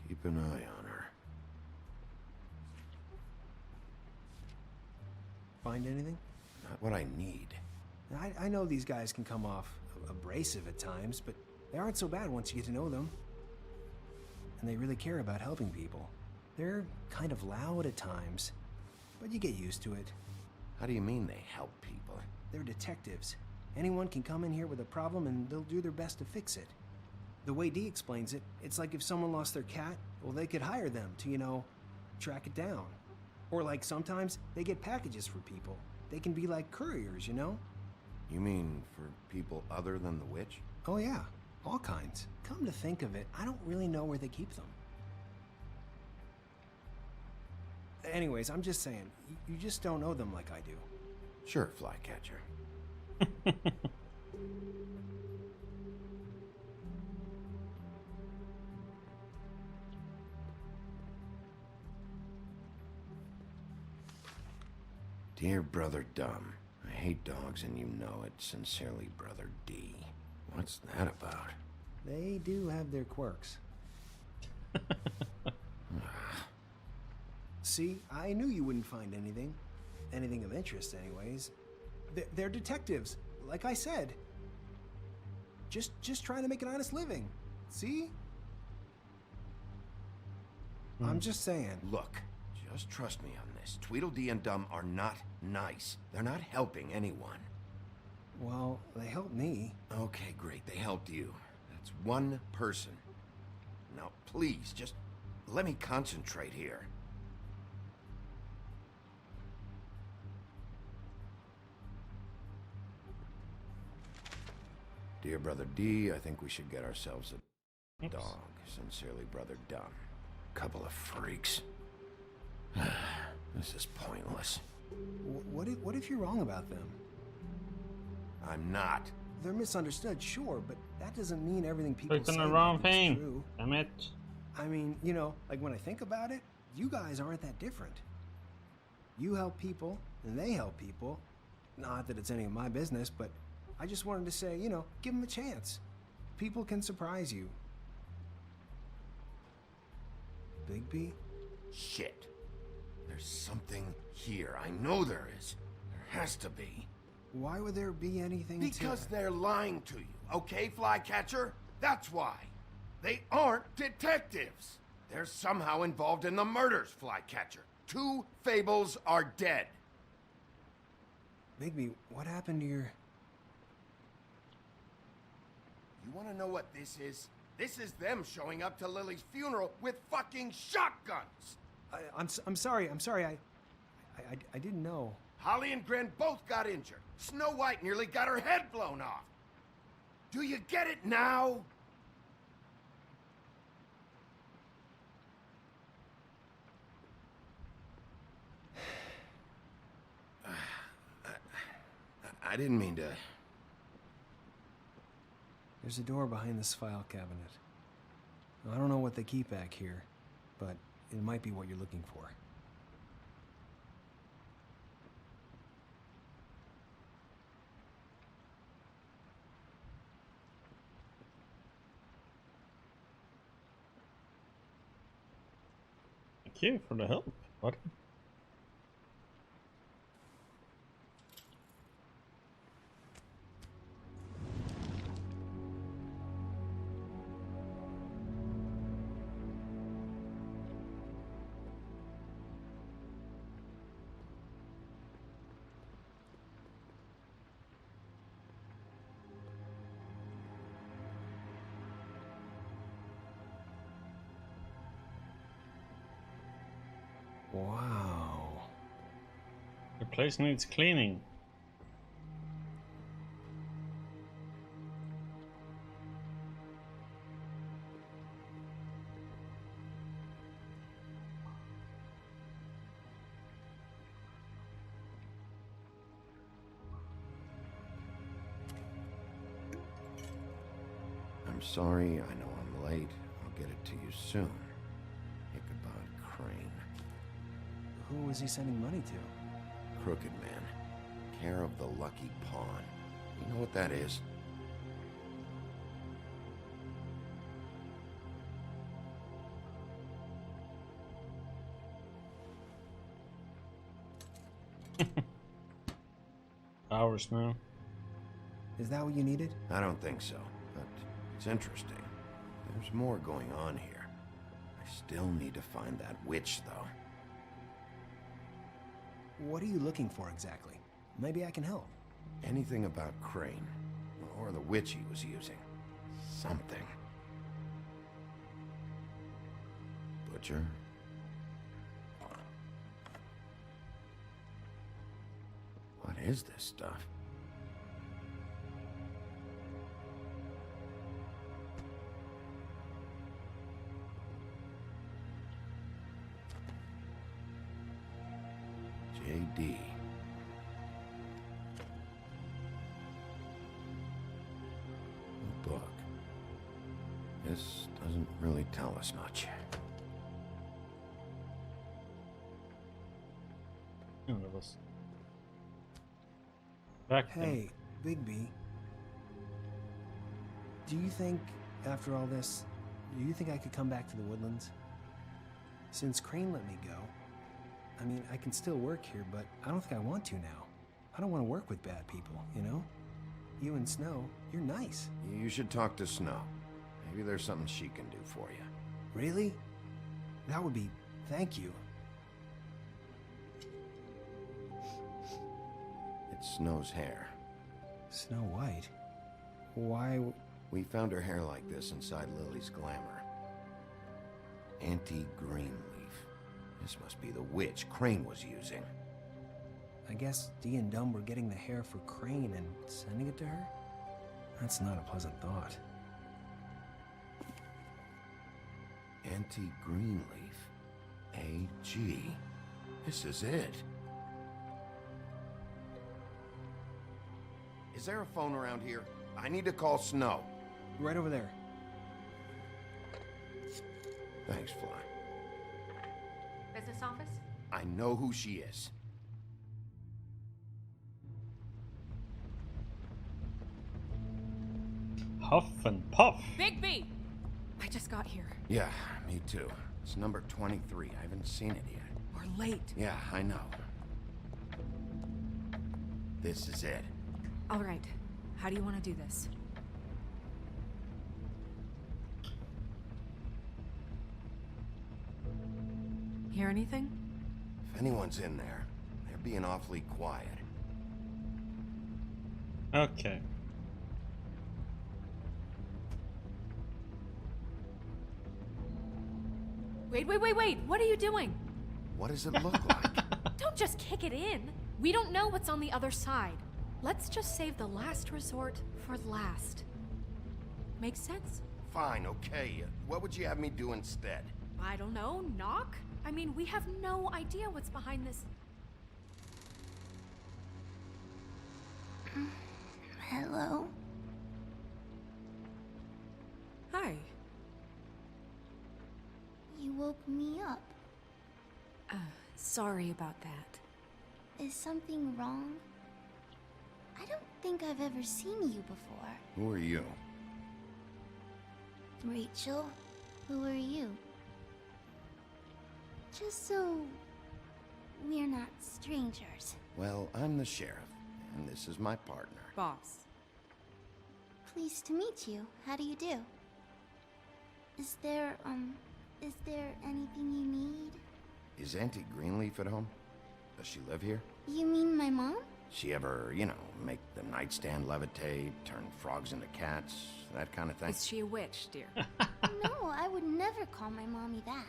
Speaker 3: Keep an eye on her.
Speaker 17: Find anything?
Speaker 3: Not what I need.
Speaker 17: I know these guys can come off abrasive at times, but they aren't so bad once you get to know them. And they really care about helping people. They're kind of loud at times, but you get used to it.
Speaker 3: How do you mean they help people?
Speaker 17: They're detectives. Anyone can come in here with a problem and they'll do their best to fix it. The way Dee explains it, it's like if someone lost their cat, well, they could hire them to, you know, track it down. Or like sometimes they get packages for people. They can be like couriers, you know?
Speaker 3: You mean for people other than the witch?
Speaker 17: Oh yeah. All kinds. Come to think of it, I don't really know where they keep them. Anyways, I'm just saying, you just don't know them like I do.
Speaker 3: Sure, Flycatcher. Dear Brother Dumb, I hate dogs and you know it. Sincerely, Brother D. What's that about?
Speaker 17: They do have their quirks. See, I knew you wouldn't find anything. Anything of interest, anyways. They're detectives, like I said. Just trying to make an honest living. See? I'm just saying.
Speaker 3: Look, just trust me on this. Tweedledee and Dumb are not nice. They're not helping anyone.
Speaker 17: Well, they helped me.
Speaker 3: Okay, great. They helped you. That's one person. Now, please, just let me concentrate here. Dear Brother D, I think we should get ourselves a dog. Sincerely, Brother Dumb. Couple of freaks. This is pointless.
Speaker 17: What if you're wrong about them?
Speaker 3: I'm not.
Speaker 17: They're misunderstood, sure, but that doesn't mean everything people
Speaker 7: Clicked
Speaker 17: say
Speaker 7: on the wrong
Speaker 17: about them is
Speaker 7: thing.
Speaker 17: true.
Speaker 7: Damn it.
Speaker 17: I mean, you know, like when I think about it, you guys aren't that different. You help people, and they help people. Not that it's any of my business, but I just wanted to say, you know, give them a chance. People can surprise you. Bigby?
Speaker 3: Shit. There's something here. I know there is. There has to be.
Speaker 17: Why would there be anything
Speaker 3: Because they're lying to you, okay, Flycatcher? That's why. They aren't detectives. They're somehow involved in the murders, Flycatcher. 2 Fables are dead.
Speaker 17: Bigby, what happened to your...
Speaker 3: You want to know what this is? This is them showing up to Lily's funeral with fucking shotguns.
Speaker 17: I'm sorry. I didn't know.
Speaker 3: Holly and Gren both got injured. Snow White nearly got her head blown off. Do you get it now? I didn't mean to...
Speaker 17: There's a door behind this file cabinet. I don't know what they keep back here, but it might be what you're looking for.
Speaker 7: Thank you for the help. What?
Speaker 17: Wow.
Speaker 7: The place needs cleaning.
Speaker 3: I'm sorry, I know I'm late. I'll get it to you soon. Ichabod Crane.
Speaker 17: Who was he sending money to?
Speaker 3: Crooked Man. Care of the Lucky Pawn. You know what that is?
Speaker 7: Hours now.
Speaker 17: Is that what you needed?
Speaker 3: I don't think so, but it's interesting. There's more going on here. I still need to find that witch, though.
Speaker 17: What are you looking for exactly? Maybe I can help.
Speaker 3: Anything about Crane, or the witch he was using. Something. Butcher? What is this stuff? ID. A book. This doesn't really tell us much.
Speaker 7: None of us. Back then.
Speaker 17: Hey, Bigby. Do you think, after all this, do you think I could come back to the Woodlands? Since Crane let me go, I mean, I can still work here, but I don't think I want to now. I don't want to work with bad people, you know? You and Snow, you're nice.
Speaker 3: You should talk to Snow. Maybe there's something she can do for you.
Speaker 17: Really? That would be... thank you.
Speaker 3: It's Snow's hair.
Speaker 17: Snow White? Why...
Speaker 3: We found her hair like this inside Lily's glamour. Anti-green leaf. This must be the witch Crane was using.
Speaker 17: I guess Dee and Dumb were getting the hair for Crane and sending it to her? That's not a pleasant thought.
Speaker 3: Anti-green leaf. AG. This is it. Is there a phone around here? I need to call Snow.
Speaker 17: Right over there.
Speaker 3: Thanks, Fly.
Speaker 5: Business office?
Speaker 3: I know who she is.
Speaker 7: Huff and puff.
Speaker 5: Bigby! I just got here.
Speaker 3: Yeah, me too. It's number 23. I haven't seen it yet.
Speaker 5: We're late.
Speaker 3: Yeah, I know. This is it.
Speaker 5: All right. How do you want to do this? Hear anything?
Speaker 3: If anyone's in there, they're being awfully quiet.
Speaker 7: Okay.
Speaker 5: Wait. What are you doing?
Speaker 3: What does it look like?
Speaker 5: Don't just kick it in. We don't know what's on the other side. Let's just save the last resort for last. Make sense?
Speaker 3: Fine, okay. What would you have me do instead?
Speaker 5: I don't know. Knock? I mean, we have no idea what's behind this.
Speaker 18: Hello?
Speaker 5: Hi.
Speaker 18: You woke me up.
Speaker 5: Sorry about that.
Speaker 18: Is something wrong? I don't think I've ever seen you before.
Speaker 3: Who are you?
Speaker 18: Rachel, who are you? Just so we're not strangers.
Speaker 3: Well, I'm the sheriff, and this is my partner.
Speaker 5: Boss.
Speaker 18: Pleased to meet you. How do you do? Is there anything you need?
Speaker 3: Is Auntie Greenleaf at home? Does she live here?
Speaker 18: You mean my mom?
Speaker 3: She ever, make the nightstand levitate, turn frogs into cats, that kind of thing?
Speaker 5: Is she a witch, dear?
Speaker 18: No, I would never call my mommy that.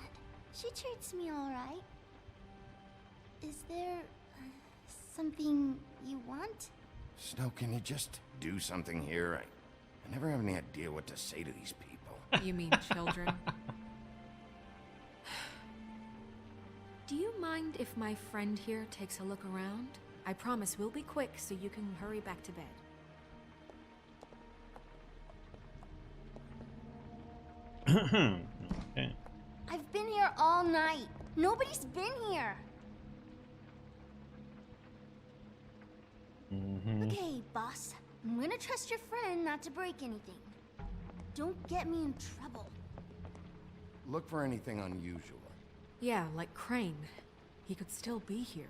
Speaker 18: She treats me all right. Is there something you want?
Speaker 3: Snow, can you just do something here? I never have any idea what to say to these people.
Speaker 5: You mean children? Do you mind if my friend here takes a look around? I promise we'll be quick so you can hurry back to bed.
Speaker 7: Okay.
Speaker 18: I've been here all night. Nobody's been here. Okay, boss. I'm gonna trust your friend not to break anything. Don't get me in trouble.
Speaker 3: Look for anything unusual.
Speaker 5: Yeah, like Crane. He could still be here.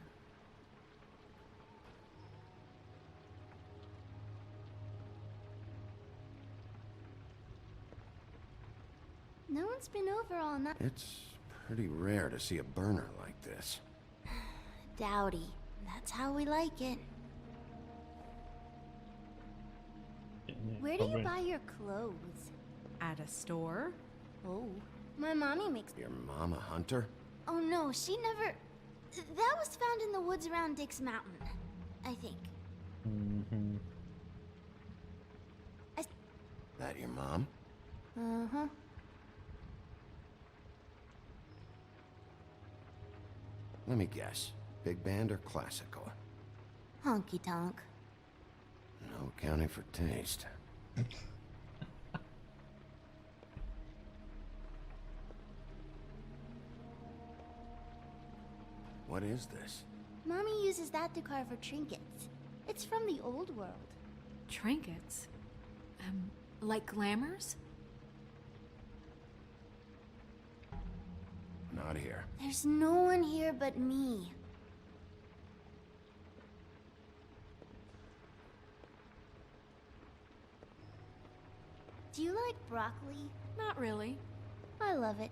Speaker 18: No one's been over all night.
Speaker 3: It's pretty rare to see a burner like this.
Speaker 18: Dowdy. That's how we like it. Where do you buy your clothes?
Speaker 5: At a store?
Speaker 18: Oh, my mommy makes...
Speaker 3: Your mom a hunter?
Speaker 18: Oh no, she never... That was found in the woods around Dick's Mountain, I think.
Speaker 3: That your mom?
Speaker 18: Uh-huh.
Speaker 3: Let me guess. Big band or classical?
Speaker 18: Honky tonk.
Speaker 3: No accounting for taste. What is this?
Speaker 18: Mommy uses that to carve her trinkets. It's from the old world.
Speaker 5: Trinkets? Like glamours?
Speaker 3: Not here.
Speaker 18: There's no one here but me. Do you like broccoli?
Speaker 5: Not really.
Speaker 18: I love it.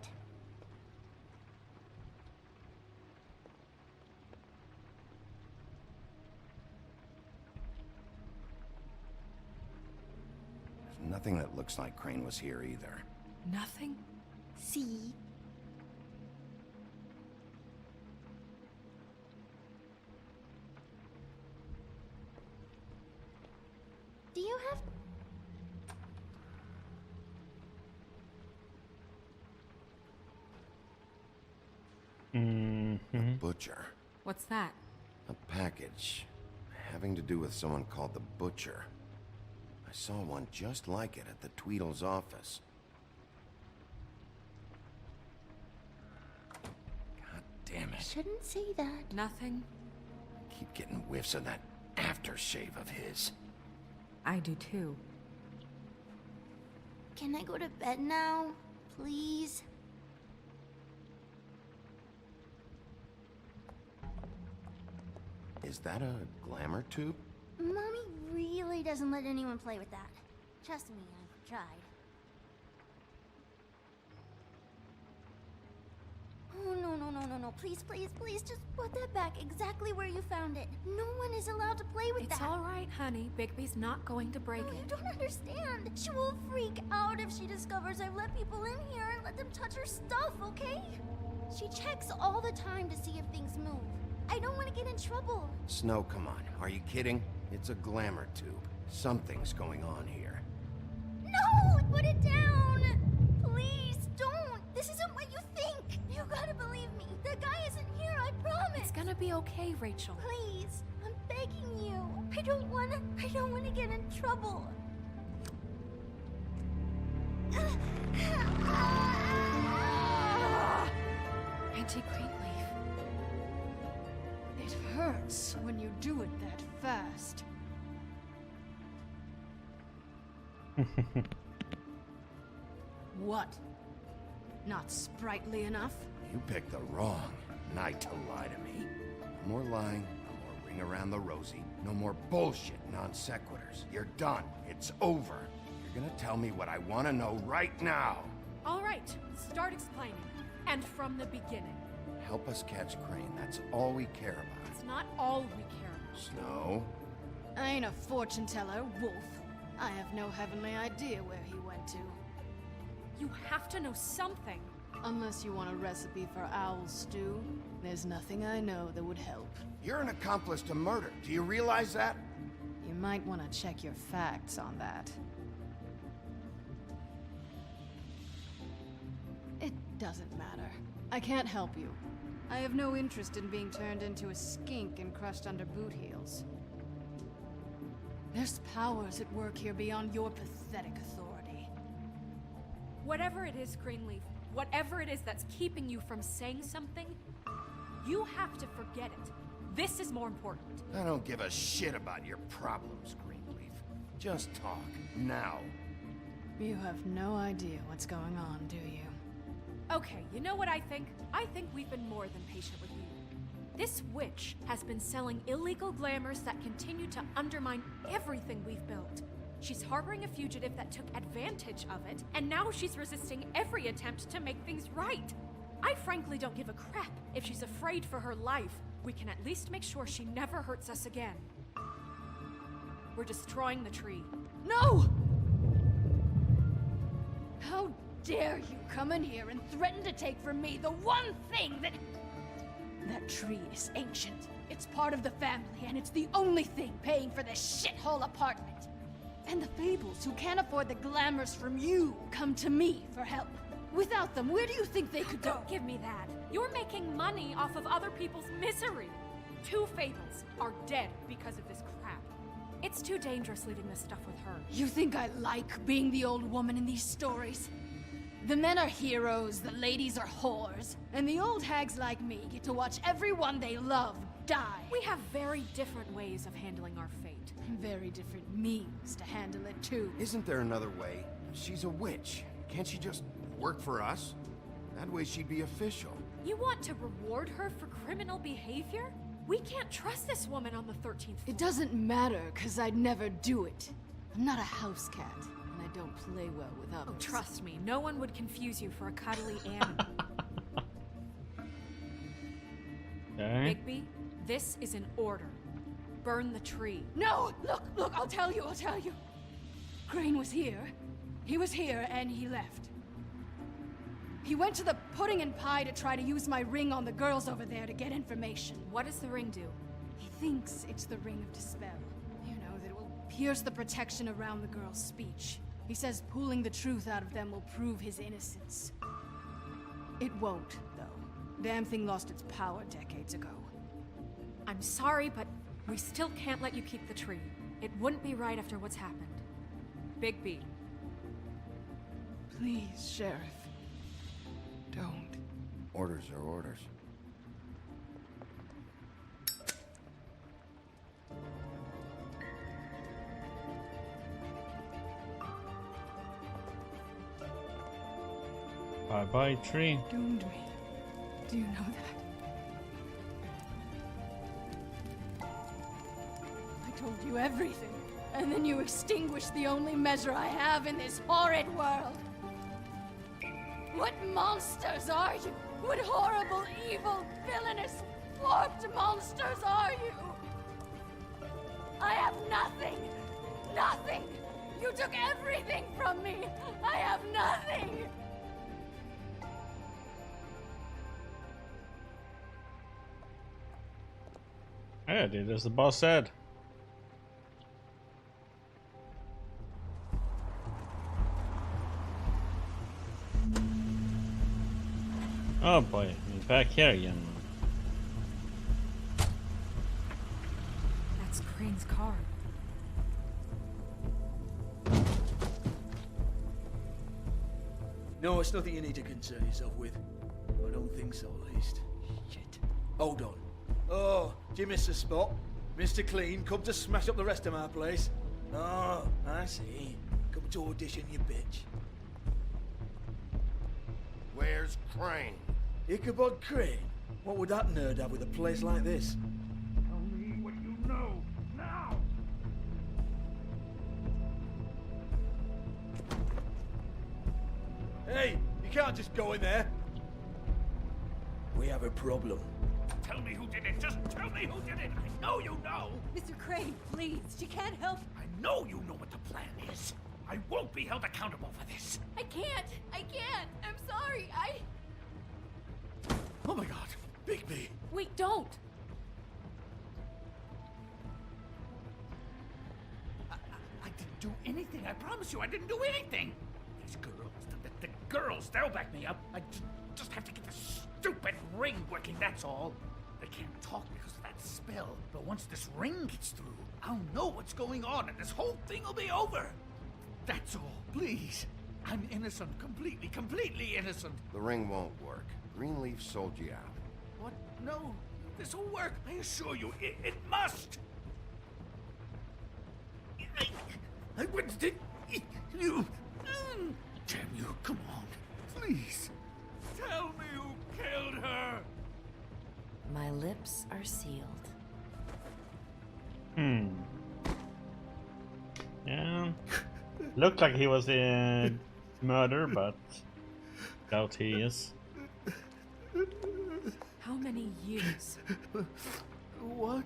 Speaker 3: There's nothing that looks like Crane was here either.
Speaker 5: Nothing?
Speaker 18: See? Do you have...
Speaker 3: A butcher.
Speaker 5: What's that?
Speaker 3: A package having to do with someone called the Butcher. I saw one just like it at the Tweedle's office. God damn it.
Speaker 18: Shouldn't say that.
Speaker 5: Nothing.
Speaker 3: I keep getting whiffs of that aftershave of his.
Speaker 5: I do too.
Speaker 18: Can I go to bed now? Please?
Speaker 3: Is that a glamour tube?
Speaker 18: Mommy really doesn't let anyone play with that. Trust me, I've tried. Oh, no, no, no, no, no. Please, please, please, just put that back exactly where you found it. No one is allowed to play with that.
Speaker 5: It's all right, honey. Bigby's not going to break
Speaker 18: No,
Speaker 5: it.
Speaker 18: you don't understand. She will freak out if she discovers I've let people in here and let them touch her stuff, okay? She checks all the time to see if things move. I don't want to get in trouble.
Speaker 3: Snow, come on. Are you kidding? It's a glamour tube. Something's going on here.
Speaker 18: No! Put it down! Please, don't! This isn't what you think! You gotta believe me. The guy isn't here, I promise!
Speaker 5: It's gonna be okay, Rachel.
Speaker 18: Please, I'm begging you. I don't wanna get in trouble.
Speaker 5: Auntie Greenleaf.
Speaker 19: It hurts when you do it that fast. What? Not sprightly enough?
Speaker 3: You picked the wrong night to lie to me. No more lying, no more ring around the rosy, no more bullshit non sequiturs. You're done. It's over. You're gonna tell me what I want to know right now.
Speaker 5: All right, start explaining. And from the beginning.
Speaker 3: Help us catch Crane. That's all we care about.
Speaker 5: It's not all we care about.
Speaker 3: Snow?
Speaker 19: I ain't a fortune teller, Wolf. I have no heavenly idea where he went to.
Speaker 5: You have to know something.
Speaker 19: Unless you want a recipe for owl stew, there's nothing I know that would help.
Speaker 3: You're an accomplice to murder. Do you realize that?
Speaker 19: You might want to check your facts on that. It doesn't matter. I can't help you. I have no interest in being turned into a skink and crushed under boot heels. There's powers at work here beyond your pathetic authority.
Speaker 5: Whatever it is, Greenleaf, whatever it is that's keeping you from saying something, you have to forget it. This is more important.
Speaker 3: I don't give a shit about your problems, Greenleaf. Just talk, now.
Speaker 19: You have no idea what's going on, do you?
Speaker 5: Okay, you know what I think? I think we've been more than patient with you. This witch has been selling illegal glamours that continue to undermine everything we've built. She's harboring a fugitive that took advantage of it, and now she's resisting every attempt to make things right. I frankly don't give a crap if she's afraid for her life. We can at least make sure she never hurts us again. We're destroying the tree.
Speaker 19: No! How dare you come in here and threaten to take from me the one thing that... That tree is ancient. It's part of the family, and it's the only thing paying for this shithole apartment. And the Fables, who can't afford the glamours from you, come to me for help. Without them, where do you think they could go?
Speaker 5: Don't give me that. You're making money off of other people's misery. 2 Fables are dead because of this crap. It's too dangerous leaving this stuff with her.
Speaker 19: You think I like being the old woman in these stories? The men are heroes, the ladies are whores, and the old hags like me get to watch everyone they love die.
Speaker 5: We have very different ways of handling our fate.
Speaker 19: Very different means to handle it, too.
Speaker 3: Isn't there another way? She's a witch. Can't she just work for us? That way she'd be official.
Speaker 5: You want to reward her for criminal behavior? We can't trust this woman on the 13th floor.
Speaker 19: It doesn't matter, because I'd never do it. I'm not a house cat, and I don't play well with others.
Speaker 5: Oh, trust me, no one would confuse you for a cuddly animal.
Speaker 7: Okay.
Speaker 5: Bigby, this is an order. Burn the tree.
Speaker 19: No! Look, I'll tell you. Crane was here. He was here, and he left. He went to the pudding and pie to try to use my ring on the girls over there to get information.
Speaker 5: What does the ring do?
Speaker 19: He thinks it's the ring of dispel. You know, that it will pierce the protection around the girls' speech. He says pulling the truth out of them will prove his innocence. It won't, though. Damn thing lost its power decades ago.
Speaker 5: I'm sorry, but we still can't let you keep the tree. It wouldn't be right after what's happened. Bigby.
Speaker 19: Please, Sheriff. Don't.
Speaker 3: Orders are orders.
Speaker 7: Bye-bye, tree.
Speaker 19: Doomed me. Do you know that? I told you everything, and then you extinguished the only measure I have in this horrid world. What monsters are you? What horrible, evil, villainous, warped monsters are you? I have nothing! Nothing! You took everything from me! I have nothing!
Speaker 7: Yeah, dude, as the boss said. Oh boy, he's back here again.
Speaker 5: That's Crane's car.
Speaker 20: No, it's nothing you need to concern yourself with. I don't think so, at least. Shit. Hold on. Oh, do you miss the spot? Mr. Clean, come to smash up the rest of my place. Oh, I see. Come to audition, you bitch.
Speaker 16: Where's Crane?
Speaker 20: Ichabod Crane? What would that nerd have with a place like this?
Speaker 16: Tell me what you know, now!
Speaker 20: Hey, you can't just go in there. We have a problem.
Speaker 8: Tell me who did it. Just tell me who did it. I know you know.
Speaker 6: Mr. Crane, please. She can't help.
Speaker 8: I know you know what the plan is. I won't be held accountable for this.
Speaker 19: I can't! I'm sorry,
Speaker 20: Oh my god, Bigby!
Speaker 5: Wait, don't!
Speaker 8: I didn't do anything. I promise you, I didn't do anything. These girls, the girls, they'll back me up. I just have to get this stupid ring working, that's all. They can't talk because of that spell. But once this ring gets through, I'll know what's going on and this whole thing will be over. That's all, please. I'm innocent, completely innocent.
Speaker 3: The ring won't work. Greenleaf sold you out.
Speaker 8: What? No, this will work. I assure you, it must. I wouldn't think you. Damn you, come on. Please. Tell me who killed her.
Speaker 11: My lips are sealed.
Speaker 7: Yeah. Looked like he was in murder, but doubt he is.
Speaker 5: How many years?
Speaker 8: What?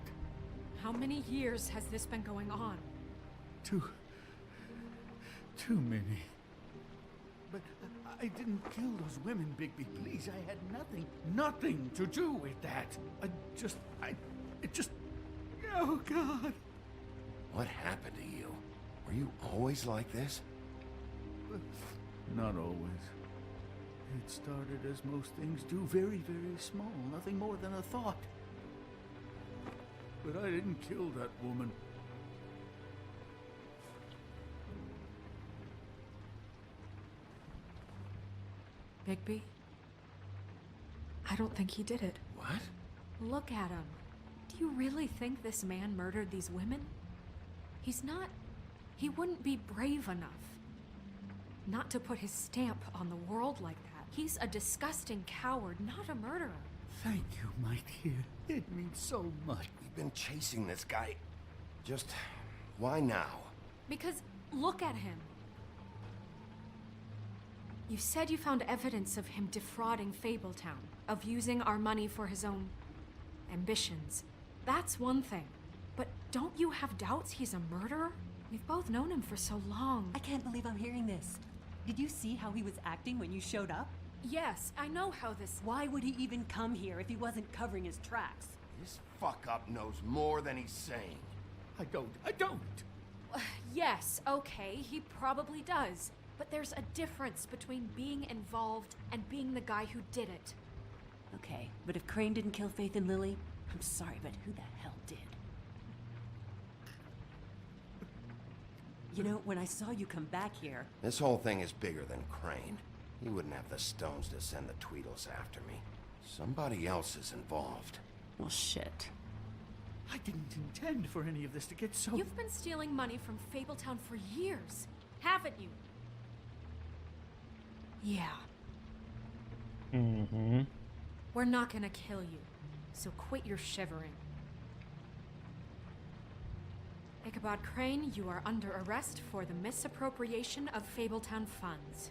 Speaker 5: How many years has this been going on?
Speaker 1: Too many.
Speaker 8: But I didn't kill those women, Bigby. Please, I had nothing to do with that. Oh, God.
Speaker 3: What happened to you? Were you always like this?
Speaker 1: Not always. It started as most things do, very, very small, nothing more than a thought. But I didn't kill that woman.
Speaker 5: Bigby? I don't think he did it.
Speaker 1: What?
Speaker 5: Look at him. Do you really think this man murdered these women? He's not... He wouldn't be brave enough. Not to put his stamp on the world like that. He's a disgusting coward, not a murderer.
Speaker 1: Thank you, my dear. It means so much.
Speaker 3: We've been chasing this guy. Just... why now?
Speaker 5: Because look at him. You said you found evidence of him defrauding Fabletown, of using our money for his own ambitions. That's one thing. But don't you have doubts he's a murderer? We've both known him for so long.
Speaker 10: I can't believe I'm hearing this. Did you see how he was acting when you showed up?
Speaker 5: Yes, I know how this...
Speaker 10: Why would he even come here if he wasn't covering his tracks?
Speaker 3: This fuck-up knows more than he's saying.
Speaker 1: I don't.
Speaker 5: Yes, okay, he probably does. But there's a difference between being involved and being the guy who did it.
Speaker 10: Okay, but if Crane didn't kill Faith and Lily, I'm sorry, but who the hell did? You know, when I saw you come back here...
Speaker 3: This whole thing is bigger than Crane. He wouldn't have the stones to send the Tweedles after me. Somebody else is involved.
Speaker 10: Well, shit.
Speaker 8: I didn't intend for any of this to get so...
Speaker 5: You've been stealing money from Fabletown for years, haven't you? Yeah.
Speaker 7: Mm-hmm.
Speaker 5: We're not gonna kill you, so quit your shivering. Ichabod Crane, you are under arrest for the misappropriation of Fabletown funds.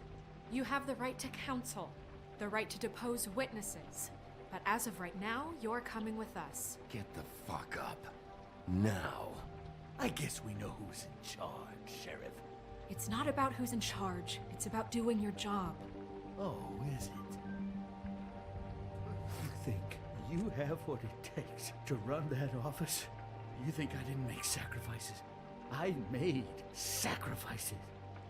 Speaker 5: You have the right to counsel, the right to depose witnesses, but as of right now, you're coming with us.
Speaker 3: Get the fuck up. Now.
Speaker 8: I guess we know who's in charge, Sheriff.
Speaker 5: It's not about who's in charge, it's about doing your job.
Speaker 8: Oh, is it? You think you have what it takes to run that office? You think I didn't make sacrifices? I made sacrifices.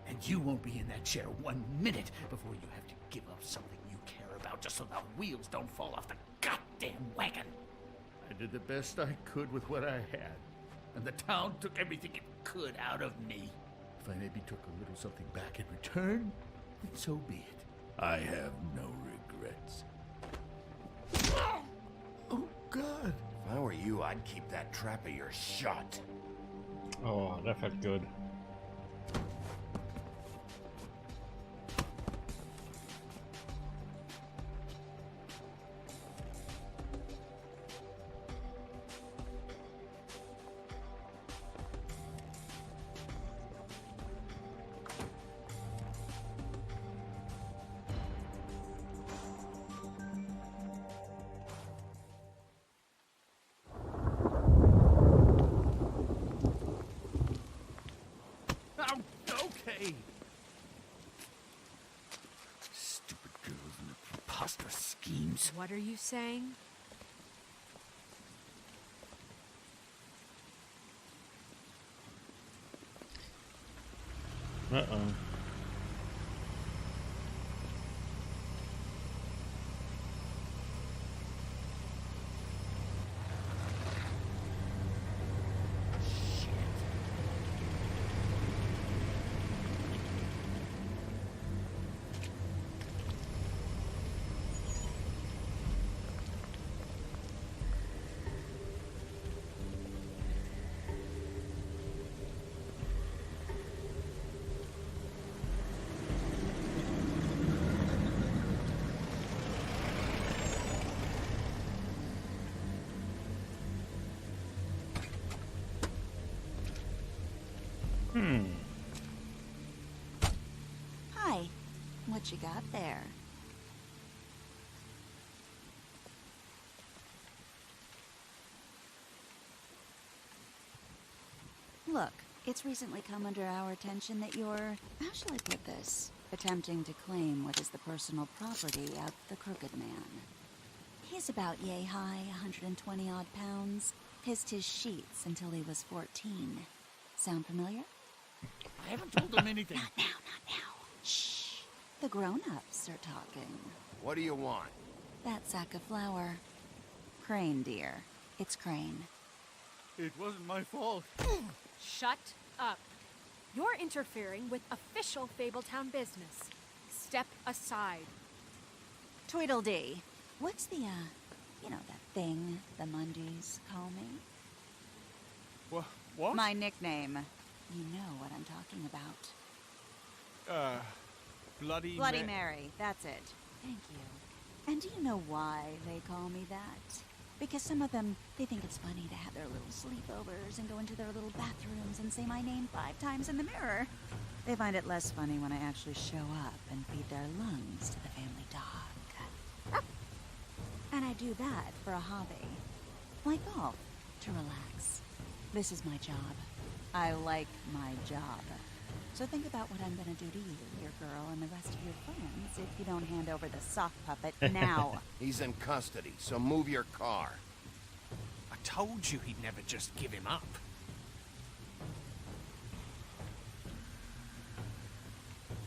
Speaker 8: And you won't be in that chair 1 minute before you have to give up something you care about just so the wheels don't fall off the goddamn wagon. I did the best I could with what I had. And the town took everything it could out of me. If I maybe took a little something back in return, then so be it. I have no regrets. Oh, God.
Speaker 3: If I were you, I'd keep that trap of yours shut.
Speaker 7: Oh, that felt good.
Speaker 8: Okay. Stupid girls and their preposterous schemes.
Speaker 5: What are you saying?
Speaker 7: Uh-oh.
Speaker 21: Hi. What you got there? Look, it's recently come under our attention that you're, how shall I put this, attempting to claim what is the personal property of the Crooked Man. He's about yay high, 120 odd pounds, pissed his sheets until he was 14. Sound familiar?
Speaker 8: I haven't told him anything.
Speaker 21: Not now. Shh. The grown-ups are talking.
Speaker 3: What do you want?
Speaker 21: That sack of flour. Crane, dear. It's Crane.
Speaker 1: It wasn't my fault.
Speaker 5: Shut up. You're interfering with official Fabletown business. Step aside.
Speaker 21: Tweedledee. What's the, you know, that thing the Mundies call me?
Speaker 13: What?
Speaker 21: My nickname. You know what I'm talking about.
Speaker 13: Bloody
Speaker 21: Mary. That's it. Thank you. And do you know why they call me that? Because some of them, they think it's funny to have their little sleepovers and go into their little bathrooms and say my name 5 times in the mirror. They find it less funny when I actually show up and feed their lungs to the family dog. And I do that for a hobby. Like golf, to relax. This is my job. I like my job. So think about what I'm gonna do to you, your girl, and the rest of your friends if you don't hand over the sock puppet now.
Speaker 3: He's in custody, so move your car.
Speaker 12: I told you he'd never just give him up.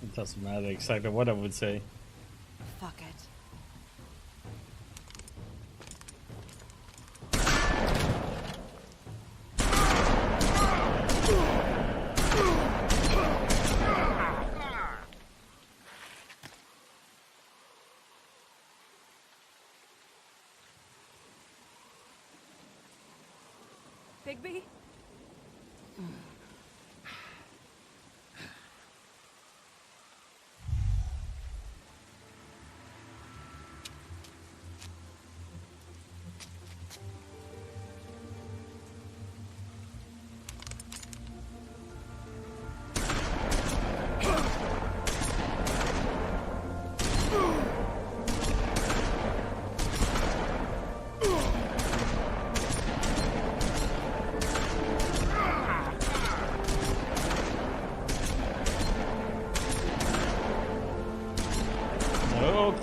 Speaker 7: It doesn't matter exactly what I would say.
Speaker 21: Fuck it.
Speaker 5: Bigby?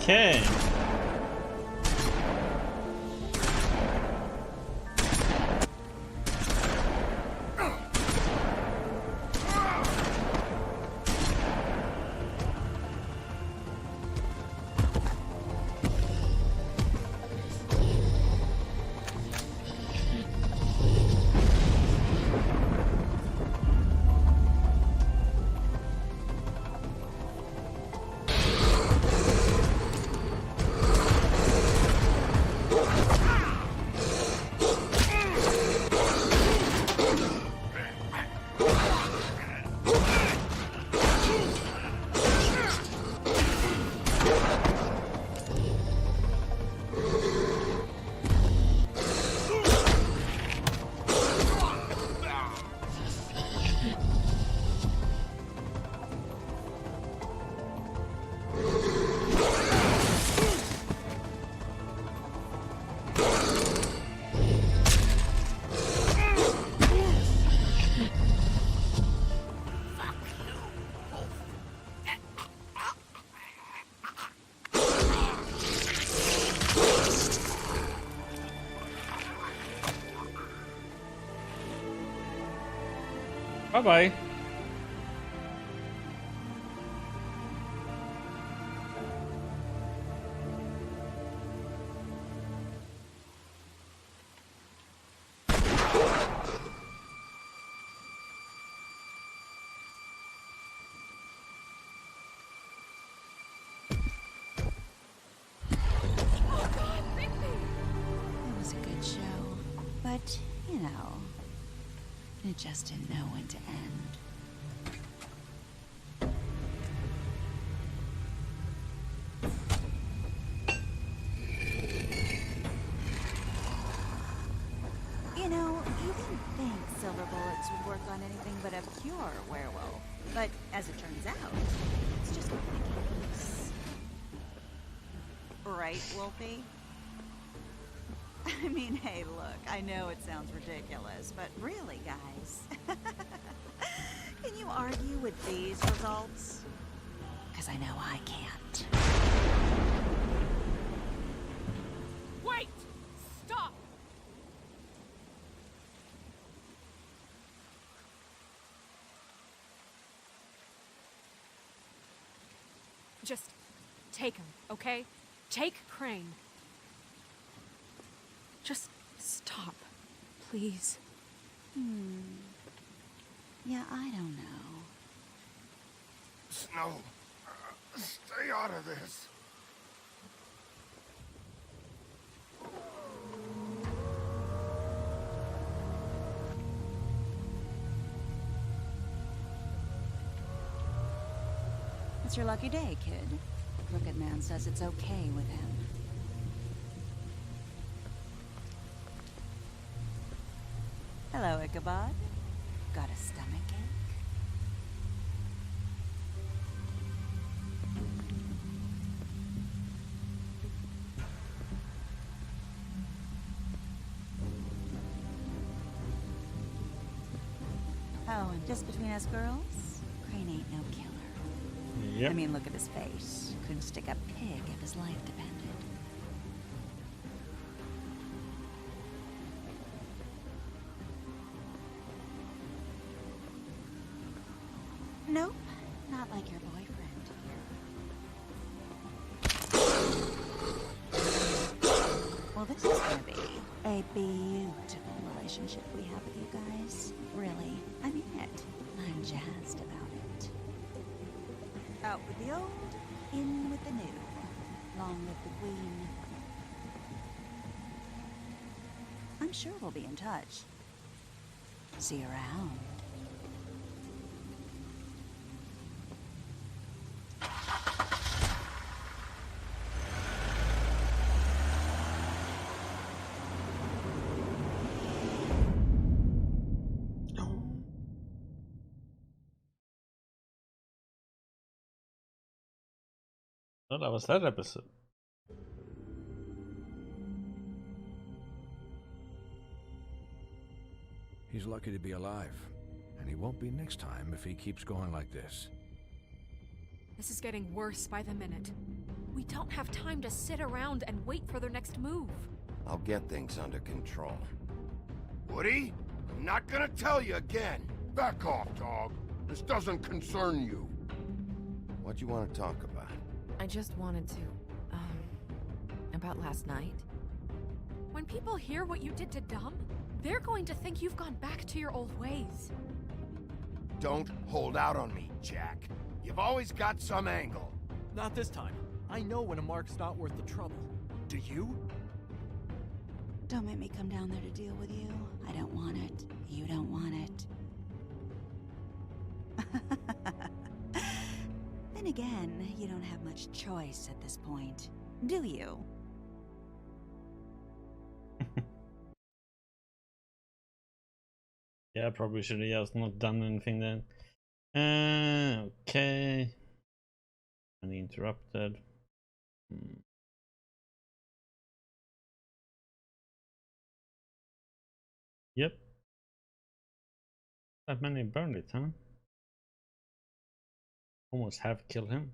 Speaker 7: Okay. Bye-bye.
Speaker 21: It was a good show, but, you know, it just didn't know when to end. You know, you didn't think silver bullets would work on anything but a pure werewolf. But as it turns out, it's just not the case. Right, Wolfie? I mean, hey, look, I know it sounds ridiculous, but really, guys, can you argue with these results? Because I know I can't.
Speaker 5: Wait! Stop! Just take him, okay? Take Crane. Just stop, please.
Speaker 21: Yeah, I don't know.
Speaker 16: Snow, stay out of this.
Speaker 21: It's your lucky day, kid. The Crooked Man says it's okay with him. Hello, Ichabod. Got a stomachache? Oh, and just between us girls, Crane ain't no killer.
Speaker 7: Yep.
Speaker 21: I mean, look at his face. Couldn't stick a pig if his life depended. Nope, not like your boyfriend here. Well, this is gonna be a beautiful relationship we have with you guys. Really, I mean it. I'm jazzed about it. Out with the old, in with the new. Long live the Queen. I'm sure we'll be in touch. See you around.
Speaker 7: Oh, that was that episode.
Speaker 14: He's lucky to be alive. And he won't be next time if he keeps going like this.
Speaker 5: This is getting worse by the minute. We don't have time to sit around and wait for their next move.
Speaker 3: I'll get things under control.
Speaker 16: Woody, I'm not gonna tell you again. Back off, dog. This doesn't concern you.
Speaker 3: What do you want to talk about?
Speaker 11: I just wanted to, about last night.
Speaker 5: When people hear what you did to Dom, they're going to think you've gone back to your old ways.
Speaker 16: Don't hold out on me, Jack. You've always got some angle.
Speaker 13: Not this time. I know when a mark's not worth the trouble. Do you?
Speaker 21: Don't make me come down there to deal with you. I don't want it. You don't want it. Then again, you don't have much choice at this point, do you?
Speaker 7: Yeah, probably should have just not done anything then. Okay. And interrupted. Yep. That many burned it, huh? Almost half killed him.